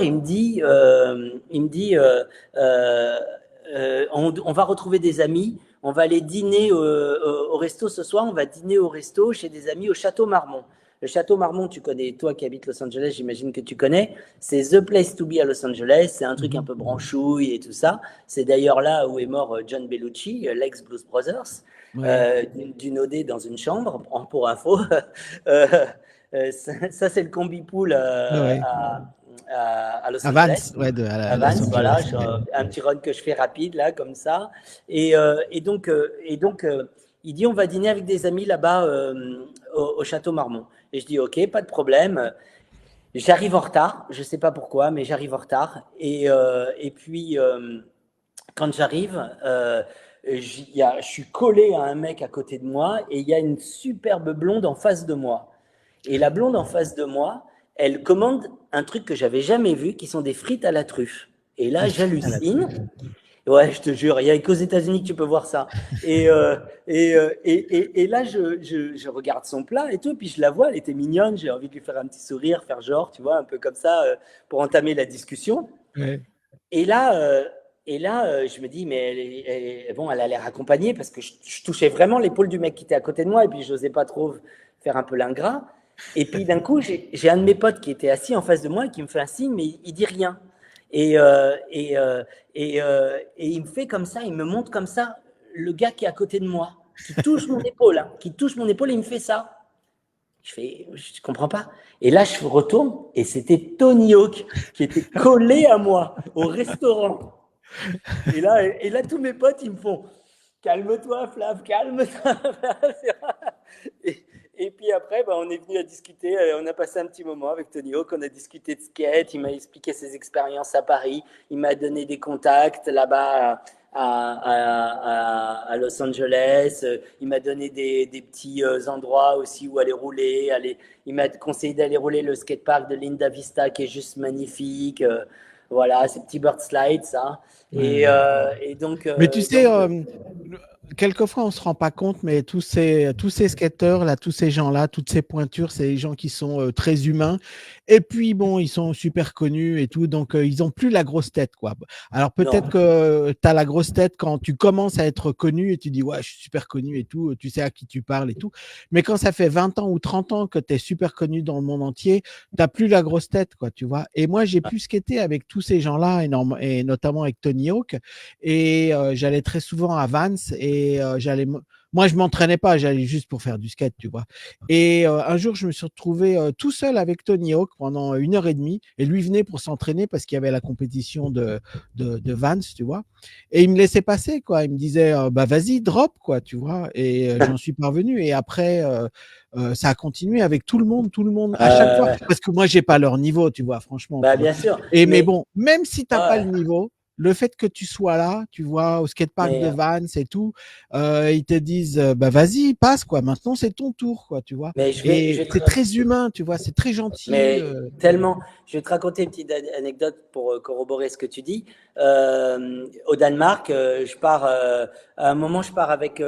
S3: on va retrouver des amis, on va aller dîner au resto ce soir, on va dîner au resto chez des amis au Château Marmont. Le Château Marmont, tu connais, toi qui habites Los Angeles, j'imagine que tu connais. C'est the place to be à Los Angeles. C'est un truc un
S1: Mhm.
S3: peu branchouille et tout ça. C'est d'ailleurs là où est mort John Bellucci, l'ex-Blues Brothers,
S1: Ouais.
S3: d'une OD dans une chambre, pour info. Euh, ça, c'est le combi pool
S1: Ouais, ouais.
S3: à Los
S1: À
S3: Angeles.
S1: Vance, ouais,
S3: À
S1: Los
S3: Vance, voilà,
S1: Angeles. Ouais.
S3: un petit run que je fais rapide là, comme ça. Et donc, il dit on va dîner avec des amis là-bas au Château Marmont. Et je dis ok, pas de problème. J'arrive en retard, je sais pas pourquoi, mais j'arrive en retard. Et puis quand j'arrive, je suis collé à un mec à côté de moi et il y a une superbe blonde en face de moi. Et la blonde en face de moi, elle commande un truc que j'avais jamais vu, qui sont des frites à la truffe. Et là,
S1: Des frites à la
S3: j'hallucine.
S1: truffe.
S3: Ouais, je te jure, il n'y a qu'aux États-Unis que tu peux voir ça. Et là, je regarde son plat et tout, puis je la vois, elle était mignonne, j'ai envie de lui faire un petit sourire, faire genre, tu vois, un peu comme ça, pour entamer la discussion.
S1: Ouais.
S3: Et là, je me dis, mais bon, elle a l'air accompagnée parce que je touchais vraiment l'épaule du mec qui était à côté de moi et puis je n'osais pas trop faire un peu l'ingrat. Et puis d'un coup, j'ai un de mes potes qui était assis en face de moi et qui me fait un signe, mais il dit rien. Et il me fait comme ça, il me montre comme ça le gars qui est à côté de moi, qui touche mon épaule, hein, qui touche mon épaule et il me fait ça. Je comprends pas. Et là, je retourne et c'était Tony Hawk qui était collé à moi au restaurant. Et là, tous mes potes, ils me font calme-toi, Flav, calme-toi. et, et puis après, on est venu à discuter. On a passé un petit moment avec Tony Hawk. On a discuté de skate. Il m'a expliqué ses expériences à Paris. Il m'a donné des contacts là-bas à Los Angeles. Il m'a donné des petits endroits aussi où aller rouler. Il m'a conseillé d'aller rouler le skatepark de Linda Vista qui est juste magnifique. Voilà, ces petits bird slides, ça. Et,
S1: Ouais.
S3: et donc,
S1: Mais tu sais, quelquefois on se rend pas compte, mais tous ces skateurs là, tous ces gens-là, toutes ces pointures, c'est des gens qui sont très humains. Et puis bon, ils sont super connus et tout, donc ils ont plus la grosse tête, quoi. Alors peut-être
S3: non.
S1: que tu as la grosse tête quand tu commences à être connu et tu dis ouais, je suis super connu et tout, tu sais à qui tu parles et tout. Mais quand ça fait 20 ans ou 30 ans que tu es super connu dans le monde entier, t'as plus la grosse tête, quoi, tu vois. Et moi, j'ai pu skater avec tous ces gens-là, et notamment avec Tony Hawk. Et j'allais très souvent à Vans et moi, je m'entraînais pas, j'allais juste pour faire du skate, tu vois. Et un jour, je me suis retrouvé tout seul avec Tony Hawk pendant 1 heure et demie. Et lui venait pour s'entraîner parce qu'il y avait la compétition de Vans, tu vois. Et il me laissait passer, quoi. Il me disait, bah vas-y, drop, quoi, tu vois. Et j'en suis parvenu. Et après, ça a continué avec tout le monde, à chaque fois.
S3: Euh,
S1: Parce que moi, j'ai pas leur niveau, tu vois, franchement,
S3: Bah,
S1: tu vois.
S3: bien sûr.
S1: Mais bon, même si t'as pas
S3: Ouais,
S1: le niveau, le fait que tu sois là, tu vois, au skatepark de
S3: mais,
S1: Vans et tout, ils te disent, bah vas-y, passe, quoi. Maintenant, c'est ton tour, quoi, tu vois.
S3: mais je
S1: Et
S3: vais te,
S1: c'est très humain, tu vois, c'est très gentil.
S3: mais tellement. Je vais te raconter une petite anecdote pour corroborer ce que tu dis. Au Danemark, à un moment, je pars avec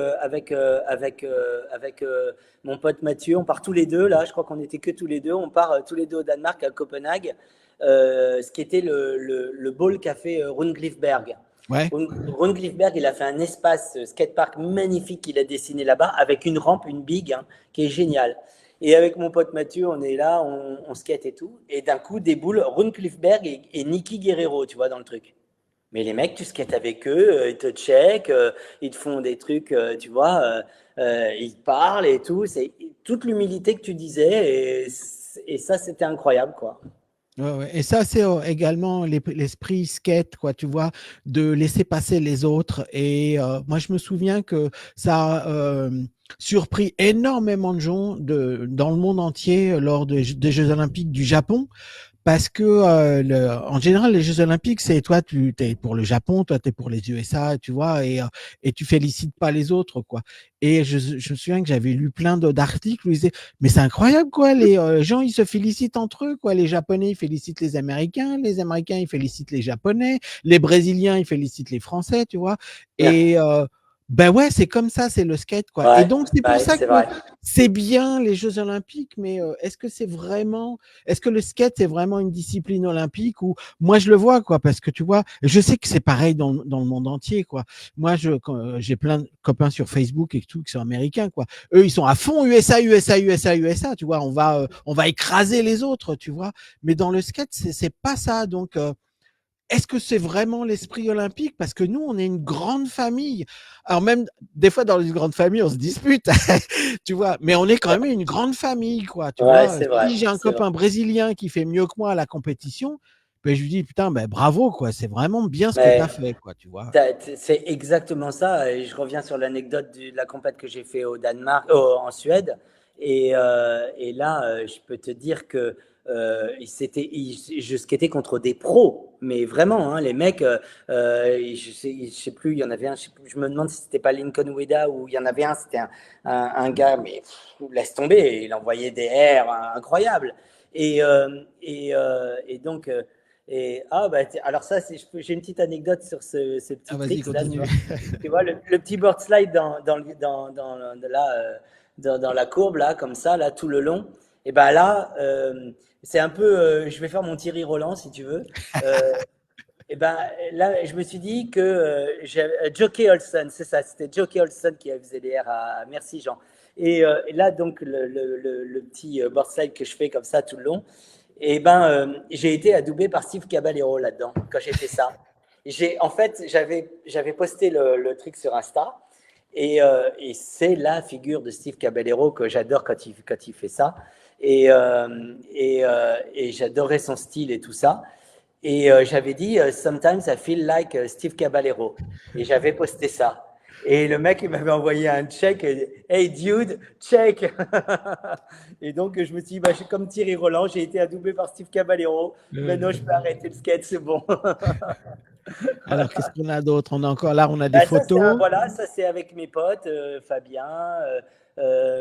S3: mon pote Mathieu. On part tous les deux là. Je crois qu'on était que tous les deux. On part tous les deux au Danemark à Copenhague, ce qui était le Ball Café Rundglyfberg.
S1: Ouais.
S3: Rundglyfberg, il a fait un espace skatepark magnifique qu'il a dessiné là-bas avec une rampe, une big, hein, qui est géniale. Et avec mon pote Mathieu, on est là, on skate et tout. Et d'un coup, déboule Rune Cliffberg et Nicky Guerrero, tu vois, dans le truc. Mais les mecs, tu skates avec eux, ils te checkent, ils te font des trucs, tu vois, ils te parlent et tout. C'est toute l'humilité que tu disais. Et ça, c'était incroyable, quoi.
S1: Ouais, ouais. Et ça, c'est également l'esprit skate, quoi, tu vois, de laisser passer les autres. Et moi, je me souviens que ça a surpris énormément de gens dans le monde entier lors des Jeux Olympiques du Japon. Parce que en général, les Jeux Olympiques, c'est toi, tu es pour le Japon, toi, tu es pour les USA, tu vois, et tu félicites pas les autres, quoi. Et je me souviens que j'avais lu plein d'articles où ils disaient, mais c'est incroyable, quoi, les gens, ils se félicitent entre eux, quoi. Les Japonais, ils félicitent les Américains, ils félicitent les Japonais, les Brésiliens, ils félicitent les Français, tu vois. Et ben ouais, c'est comme ça, c'est le skate, quoi. Et
S3: Ouais,
S1: donc, c'est pour
S3: ouais,
S1: ça
S3: c'est
S1: que
S3: vrai.
S1: c'est bien les Jeux Olympiques, mais est-ce que le skate c'est vraiment une discipline olympique ou moi je le vois quoi parce que tu vois je sais que c'est pareil dans le monde entier quoi. Moi j'ai plein de copains sur Facebook et tout qui sont américains quoi. Eux ils sont à fond USA USA USA USA tu vois on va écraser les autres tu vois. Mais dans le skate c'est pas ça donc est-ce que c'est vraiment l'esprit olympique? Parce que nous, on est une grande famille. Alors même, des fois, dans une grande famille, on se dispute, tu vois. Mais on est quand même une grande famille, quoi, tu
S3: Ouais,
S1: vois.
S3: c'est vrai,
S1: Si j'ai un
S3: c'est vrai.
S1: copain brésilien qui fait mieux que moi à la compétition, ben, je lui dis, putain, ben, bravo, quoi. C'est vraiment bien ce que tu
S3: Mais
S1: as fait, quoi, tu vois.
S3: c'est exactement ça. Et je reviens sur l'anecdote de la compète que j'ai fait au Danemark, en Suède. Et là, je peux te dire que je skatais contre des pros, mais vraiment, hein, les mecs, je sais plus, il y en avait un, je me demande si c'était pas Lincoln Weda ou il y en avait un, c'était un gars, mais laisse tomber, il envoyait des airs incroyables. Et donc, alors ça, j'ai une petite anecdote sur ce
S1: Ah,
S3: petit
S1: vas-y,
S3: trick là,
S1: continue.
S3: tu vois le petit board slide dans la courbe là, comme ça, là, tout le long. Et ben là, c'est un peu, je vais faire mon Thierry Roland si tu veux. Euh, et ben là, je me suis dit que Jockey Olsen, c'est ça, c'était Jockey Olsen qui faisait les airs merci Jean. Et là, donc, le petit board slide que je fais comme ça tout le long, et ben, j'ai été adoubé par Steve Caballero là-dedans, quand j'ai fait ça. En fait, j'avais posté le truc sur Insta, et c'est la figure de Steve Caballero que j'adore quand il fait ça. Et j'adorais son style et tout ça. Et j'avais dit Sometimes I feel like Steve Caballero. Et j'avais posté ça. Et le mec, il m'avait envoyé un check. Hey dude, check. Et donc, je me suis dit, bah, je suis comme Thierry Roland, j'ai été adoubé par Steve Caballero. Maintenant, je peux arrêter le skate, c'est bon.
S1: Alors, qu'est-ce qu'on a d'autre? On a encore là, on a des
S3: Bah,
S1: photos.
S3: voilà, ça c'est avec mes potes, Fabien,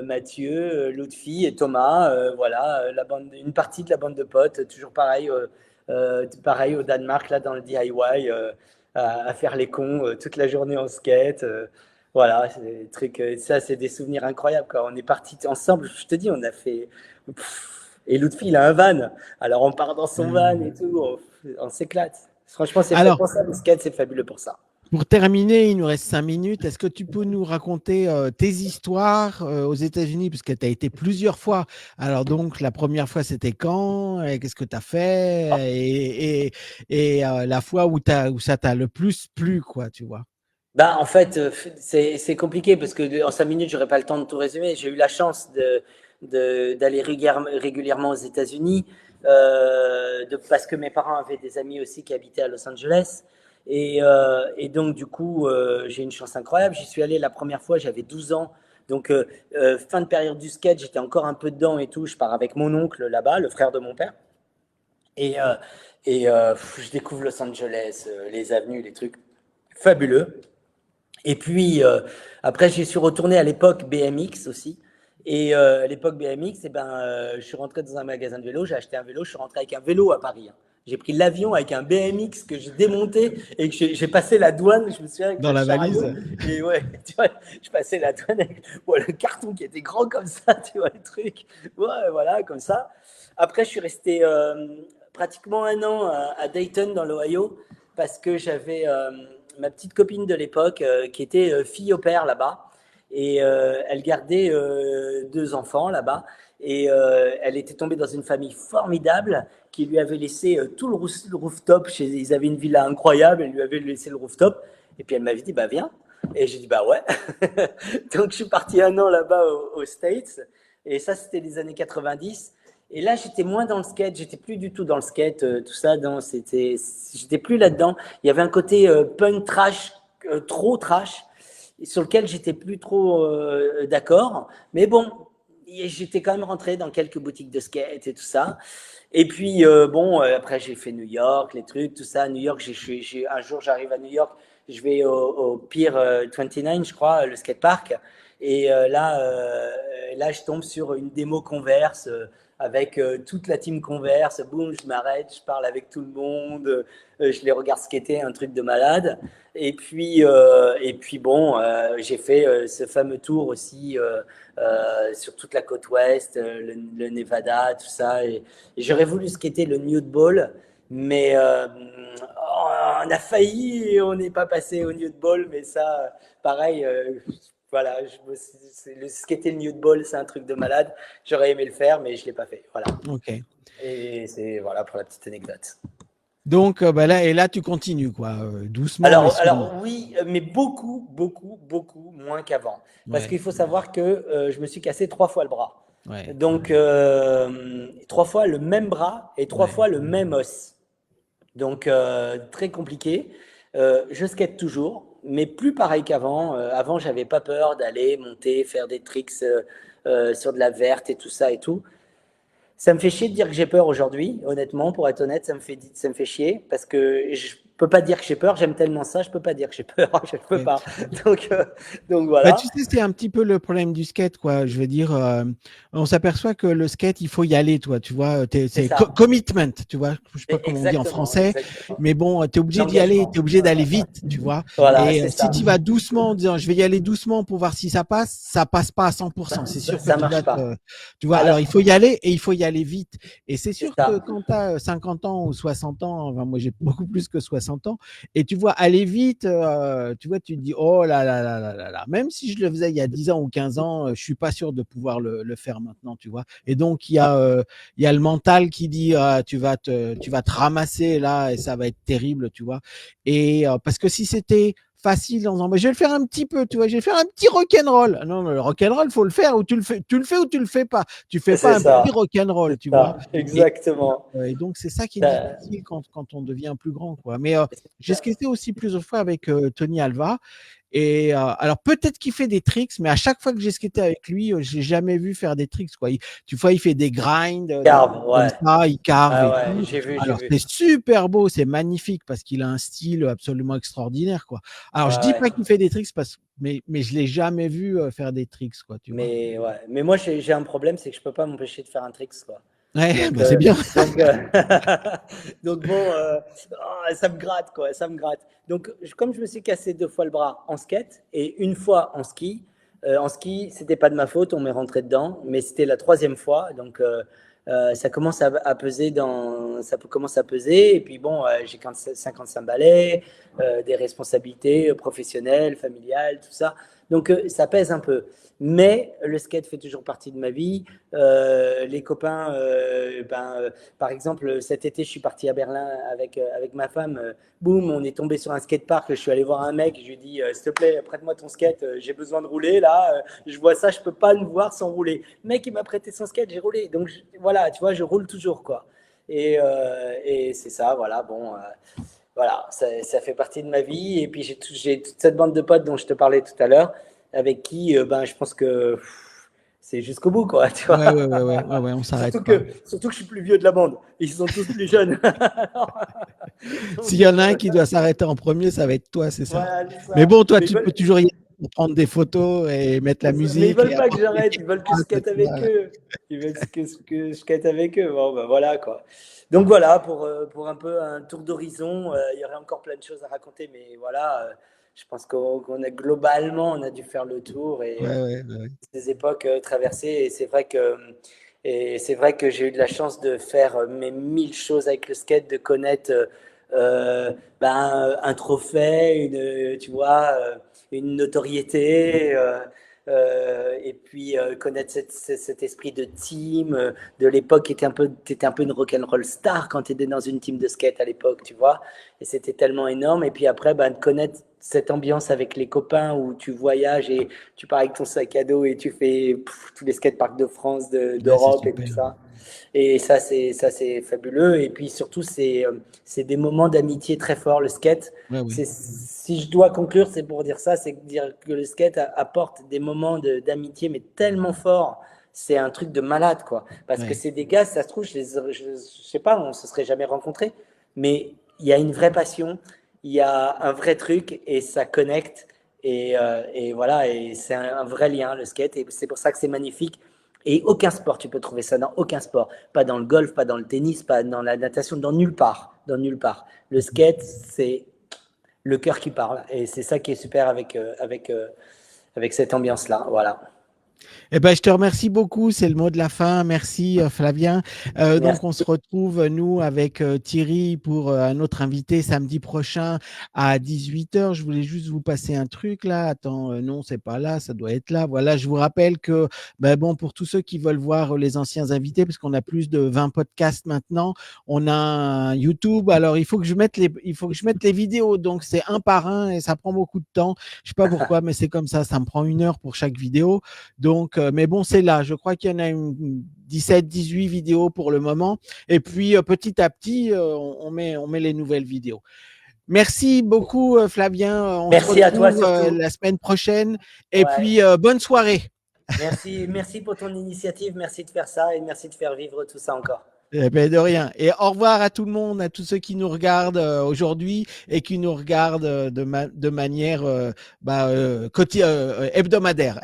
S3: Mathieu, Lutfi et Thomas. Voilà, une partie de la bande de potes, toujours pareil, pareil au Danemark, là dans le DIY, à faire les cons toute la journée en skate. Voilà, c'est des trucs, ça c'est des souvenirs incroyables, quoi. On est partis ensemble, je te dis, on a fait. Et Lutfi, il a un van. Alors on part dans son van et tout, on s'éclate. Franchement, c'est fait
S1: Alors,
S3: pour ça, le skate, c'est fabuleux pour ça.
S1: pour terminer, il nous reste 5 minutes. Est-ce que tu peux nous raconter tes histoires aux États-Unis, puisque tu as été plusieurs fois. Alors donc, la première fois, c'était quand? Et qu'est-ce que tu as fait? Et la fois où ça t'a le plus plu, quoi, tu vois?
S3: Bah, en fait, c'est compliqué parce que en 5 minutes, j'aurais pas le temps de tout résumer. J'ai eu la chance d'aller régulièrement aux États-Unis parce que mes parents avaient des amis aussi qui habitaient à Los Angeles. Et donc, du coup, j'ai une chance incroyable. J'y suis allé la première fois, j'avais 12 ans. Donc, fin de période du skate, j'étais encore un peu dedans et tout. Je pars avec mon oncle là-bas, le frère de mon père. Et, je découvre Los Angeles, les avenues, les trucs fabuleux. Et puis, après, j'y suis retourné à l'époque BMX aussi. Et à l'époque BMX, je suis rentré dans un magasin de vélo, j'ai acheté un vélo, je suis rentré avec un vélo à Paris, hein. J'ai pris l'avion avec un BMX que j'ai démonté et que j'ai passé la douane, je me souviens, avec
S1: Dans
S3: le
S1: la
S3: chariot.
S1: valise?
S3: Et ouais, tu vois, je passais la douane avec le carton qui était grand comme ça, tu vois, le truc. Ouais, voilà, comme ça. Après, je suis resté pratiquement un an à Dayton, dans l'Ohio, parce que j'avais ma petite copine de l'époque qui était fille au père là-bas. Et elle gardait 2 enfants là-bas. Et elle était tombée dans une famille formidable qui lui avait laissé tout le rooftop. Ils avaient une villa incroyable, elle lui avait laissé le rooftop. Et puis elle m'avait dit, bah viens. Et j'ai dit, bah ouais. Donc je suis parti un an là-bas aux States. Et ça, c'était les années 90. Et là, j'étais moins dans le skate, j'étais plus du tout dans le skate, tout ça. Non, j'étais plus là-dedans. Il y avait un côté punk trash, trop trash, sur lequel j'étais plus trop d'accord. Mais bon, j'étais quand même rentré dans quelques boutiques de skate et tout ça. Et puis, après, j'ai fait New York, les trucs, tout ça. New York, un jour, j'arrive à New York, je vais au Pier 29, je crois, le skatepark. Et là, je tombe sur une démo Converse avec toute la team Converse. Boum, je m'arrête, je parle avec tout le monde, je les regarde skater, un truc de malade. Et puis bon, j'ai fait ce fameux tour aussi sur toute la côte ouest, le Nevada, tout ça. Et j'aurais voulu skater le Nude Ball, mais on a failli et on n'est pas passé au Nude Ball. Mais ça, pareil, voilà, le skater le Nude Ball, c'est un truc de malade. J'aurais aimé le faire, mais je ne l'ai pas fait. Voilà.
S1: Ok.
S3: Et c'est voilà pour la petite anecdote.
S1: Donc, là, tu continues, quoi, doucement, mais
S3: Alors,
S1: sûrement.
S3: oui, mais beaucoup, beaucoup, beaucoup moins qu'avant. Parce
S1: Ouais,
S3: qu'il faut savoir que je me suis cassé 3 fois le bras.
S1: ouais,
S3: Donc, 3 fois le même bras et 3 fois
S1: ouais.
S3: le même os. Donc, très compliqué. Je skate toujours, mais plus pareil qu'avant. Avant, j'avais pas peur d'aller monter, faire des tricks sur de la verte et tout ça et tout. Ça me fait chier de dire que j'ai peur aujourd'hui, honnêtement, pour être honnête, ça me fait chier parce que je peux pas dire que j'ai peur, j'aime tellement ça, je peux pas dire que j'ai peur, je peux
S1: Ouais.
S3: pas. Donc, euh, donc
S1: Bah,
S3: voilà.
S1: tu sais, c'est un petit peu le problème du skate, quoi. Je veux dire, on s'aperçoit que le skate, il faut y aller, toi, tu vois.
S3: C'est
S1: C'est
S3: ça.
S1: commitment, tu vois. Je sais pas comment on dit en
S3: Exactement,
S1: français,
S3: exactement.
S1: mais bon, tu es obligé d'y aller, tu es
S3: L'engagement.
S1: obligé d'aller vite, tu vois.
S3: Voilà,
S1: Et
S3: c'est
S1: si
S3: ça.
S1: tu vas doucement en disant, je vais y aller doucement pour voir si ça passe pas à 100%. C'est sûr que
S3: Ça marche pas.
S1: tu vois. Alors,
S3: Alors,
S1: il faut y aller et il faut y aller vite. Et c'est
S3: c'est
S1: sûr que
S3: ça.
S1: quand tu as 50 ans ou 60 ans, enfin, moi, j'ai beaucoup plus que 60 ans, et tu vois aller vite, tu vois, tu te dis, oh là là là là là là. Même si je le faisais il y a 10 ans ou 15 ans, je suis pas sûr de pouvoir le faire maintenant, tu vois. Et donc, il y a le mental qui dit, tu vas te ramasser là et ça va être terrible, tu vois. Et parce que si c'était facile en disant, je vais le faire un petit peu, tu vois, je vais faire un petit rock'n'roll. Non, le rock'n'roll, faut le faire, ou tu le fais ou tu le fais pas. Tu fais pas
S3: C'est
S1: un petit
S3: ça.
S1: rock'n'roll,
S3: C'est
S1: tu vois.
S3: ça.
S1: Et,
S3: Exactement.
S1: et donc, c'est ça qui est
S3: Ça-
S1: difficile quand on devient plus grand, quoi. Mais
S3: c'est
S1: j'ai
S3: ça.
S1: skaté aussi plusieurs fois avec Tony Alva. Et alors peut-être qu'il fait des tricks, mais à chaque fois que j'ai skaté avec lui, j'ai jamais vu faire des tricks, quoi. Tu vois, il fait des grinds
S3: Carve,
S1: comme
S3: ouais.
S1: ça, il carve
S3: Ah
S1: et
S3: ouais,
S1: tout.
S3: j'ai vu, j'ai
S1: Alors
S3: vu.
S1: c'est super beau, c'est magnifique parce qu'il a un style absolument extraordinaire, quoi. Alors
S3: Ouais,
S1: je dis
S3: ouais.
S1: pas qu'il fait des tricks mais je l'ai jamais vu faire des tricks, quoi, tu vois.
S3: Mais ouais. Mais moi, j'ai un problème, c'est que je peux pas m'empêcher de faire un tricks, quoi.
S1: Ouais,
S3: Donc,
S1: bah c'est bien.
S3: donc, donc bon, ça me gratte, quoi, ça me gratte. Donc, comme je me suis cassé 2 fois le bras en skate et une fois en ski, c'était pas de ma faute, on m'est rentré dedans, mais c'était la troisième fois, donc ça commence à peser ça commence à peser, et puis bon, j'ai 55 balais, des responsabilités professionnelles, familiales, tout ça, donc ça pèse un peu. Mais le skate fait toujours partie de ma vie. Les copains, par exemple, cet été, je suis parti à Berlin avec ma femme. Boum, on est tombé sur un skatepark. Je suis allé voir un mec. Je lui ai dit, s'il te plaît, prête-moi ton skate. J'ai besoin de rouler là. Je vois ça, je peux pas le voir sans rouler. Le mec, il m'a prêté son skate, j'ai roulé. Donc voilà, tu vois, je roule toujours quoi. Et c'est ça, voilà. Bon, voilà, ça fait partie de ma vie. Et puis j'ai toute cette bande de potes dont je te parlais tout à l'heure, avec qui, je pense que c'est jusqu'au bout, quoi, tu vois.
S1: Ouais, on s'arrête pas.
S3: Surtout que je suis plus vieux de la bande. Ils sont tous plus jeunes.
S1: S'il
S3: Donc,
S1: y en a un qui doit s'arrêter en premier, ça va être toi, c'est ça.
S3: voilà, c'est
S1: Mais
S3: ça.
S1: bon, toi,
S3: Mais
S1: tu peux toujours y aller pour prendre des photos et mettre la
S3: mais ils
S1: musique
S3: veulent
S1: et
S3: pas que
S1: apporter
S3: j'arrête,
S1: tes
S3: ils veulent que je
S1: potes,
S3: skate
S1: tu
S3: avec
S1: vois.
S3: eux. Ils veulent que je skate avec eux. Bon, ben voilà, quoi. Donc voilà, pour un peu un tour d'horizon, il y aurait encore plein de choses à raconter, mais voilà, je pense qu'on a globalement, on a dû faire le tour et
S1: Ouais.
S3: ces époques traversées. Et c'est vrai que j'ai eu de la chance de faire mes 1000 choses avec le skate, de connaître un trophée, tu vois, une notoriété. Et puis connaître cet esprit de team de l'époque. T'étais un peu une rock'n'roll star quand tu étais dans une team de skate à l'époque, tu vois. Et c'était tellement énorme. Et puis après, de connaître cette ambiance avec les copains où tu voyages et tu pars avec ton sac à dos et tu fais tous les skateparks de France,
S1: Ouais, c'est
S3: d'Europe et tout
S1: super.
S3: ça. Et ça c'est fabuleux. Et puis surtout, c'est des moments d'amitié très forts, le skate.
S1: Ouais.
S3: Si je dois conclure, c'est pour dire ça, c'est dire que le skate apporte des moments d'amitié, mais tellement forts. C'est un truc de malade, quoi. Parce que
S1: Ouais.
S3: c'est des gars, ça se trouve, je sais pas, on se serait jamais rencontrés, mais il y a une vraie passion, il y a un vrai truc et ça connecte. Et voilà, et c'est un vrai lien, le skate. Et c'est pour ça que c'est magnifique. Et aucun sport, tu peux trouver ça dans aucun sport. Pas dans le golf, pas dans le tennis, pas dans la natation, dans nulle part. Dans nulle part. Le skate, c'est le cœur qui parle. Et c'est ça qui est super avec cette ambiance-là. Voilà.
S1: Eh ben, je te remercie beaucoup. C'est le mot de la fin. Merci, Flavien. Donc, on
S3: Merci.
S1: se retrouve, nous, avec Thierry pour un autre invité samedi prochain à 18h. Je voulais juste vous passer un truc là. Attends, non, c'est pas là. Ça doit être là. Voilà, je vous rappelle que, bon, pour tous ceux qui veulent voir les anciens invités, parce qu'on a plus de 20 podcasts maintenant, on a un YouTube. Alors, il faut que je mette les vidéos. Donc, c'est un par un et ça prend beaucoup de temps. Je sais pas pourquoi, mais c'est comme ça. Ça me prend 1 heure pour chaque vidéo. Donc, mais bon, c'est là. Je crois qu'il y en a 17, 18 vidéos pour le moment. Et puis, petit à petit, on met les nouvelles vidéos. Merci beaucoup, Flavien. On se
S3: Merci à toi
S1: retrouve
S3: surtout.
S1: la semaine prochaine. Et
S3: Ouais.
S1: puis, bonne soirée.
S3: Merci pour ton initiative. Merci de faire ça et merci de faire vivre tout ça encore.
S1: Eh ben, de rien. Et au revoir à tout le monde, à tous ceux qui nous regardent aujourd'hui et qui nous regardent de manière hebdomadaire.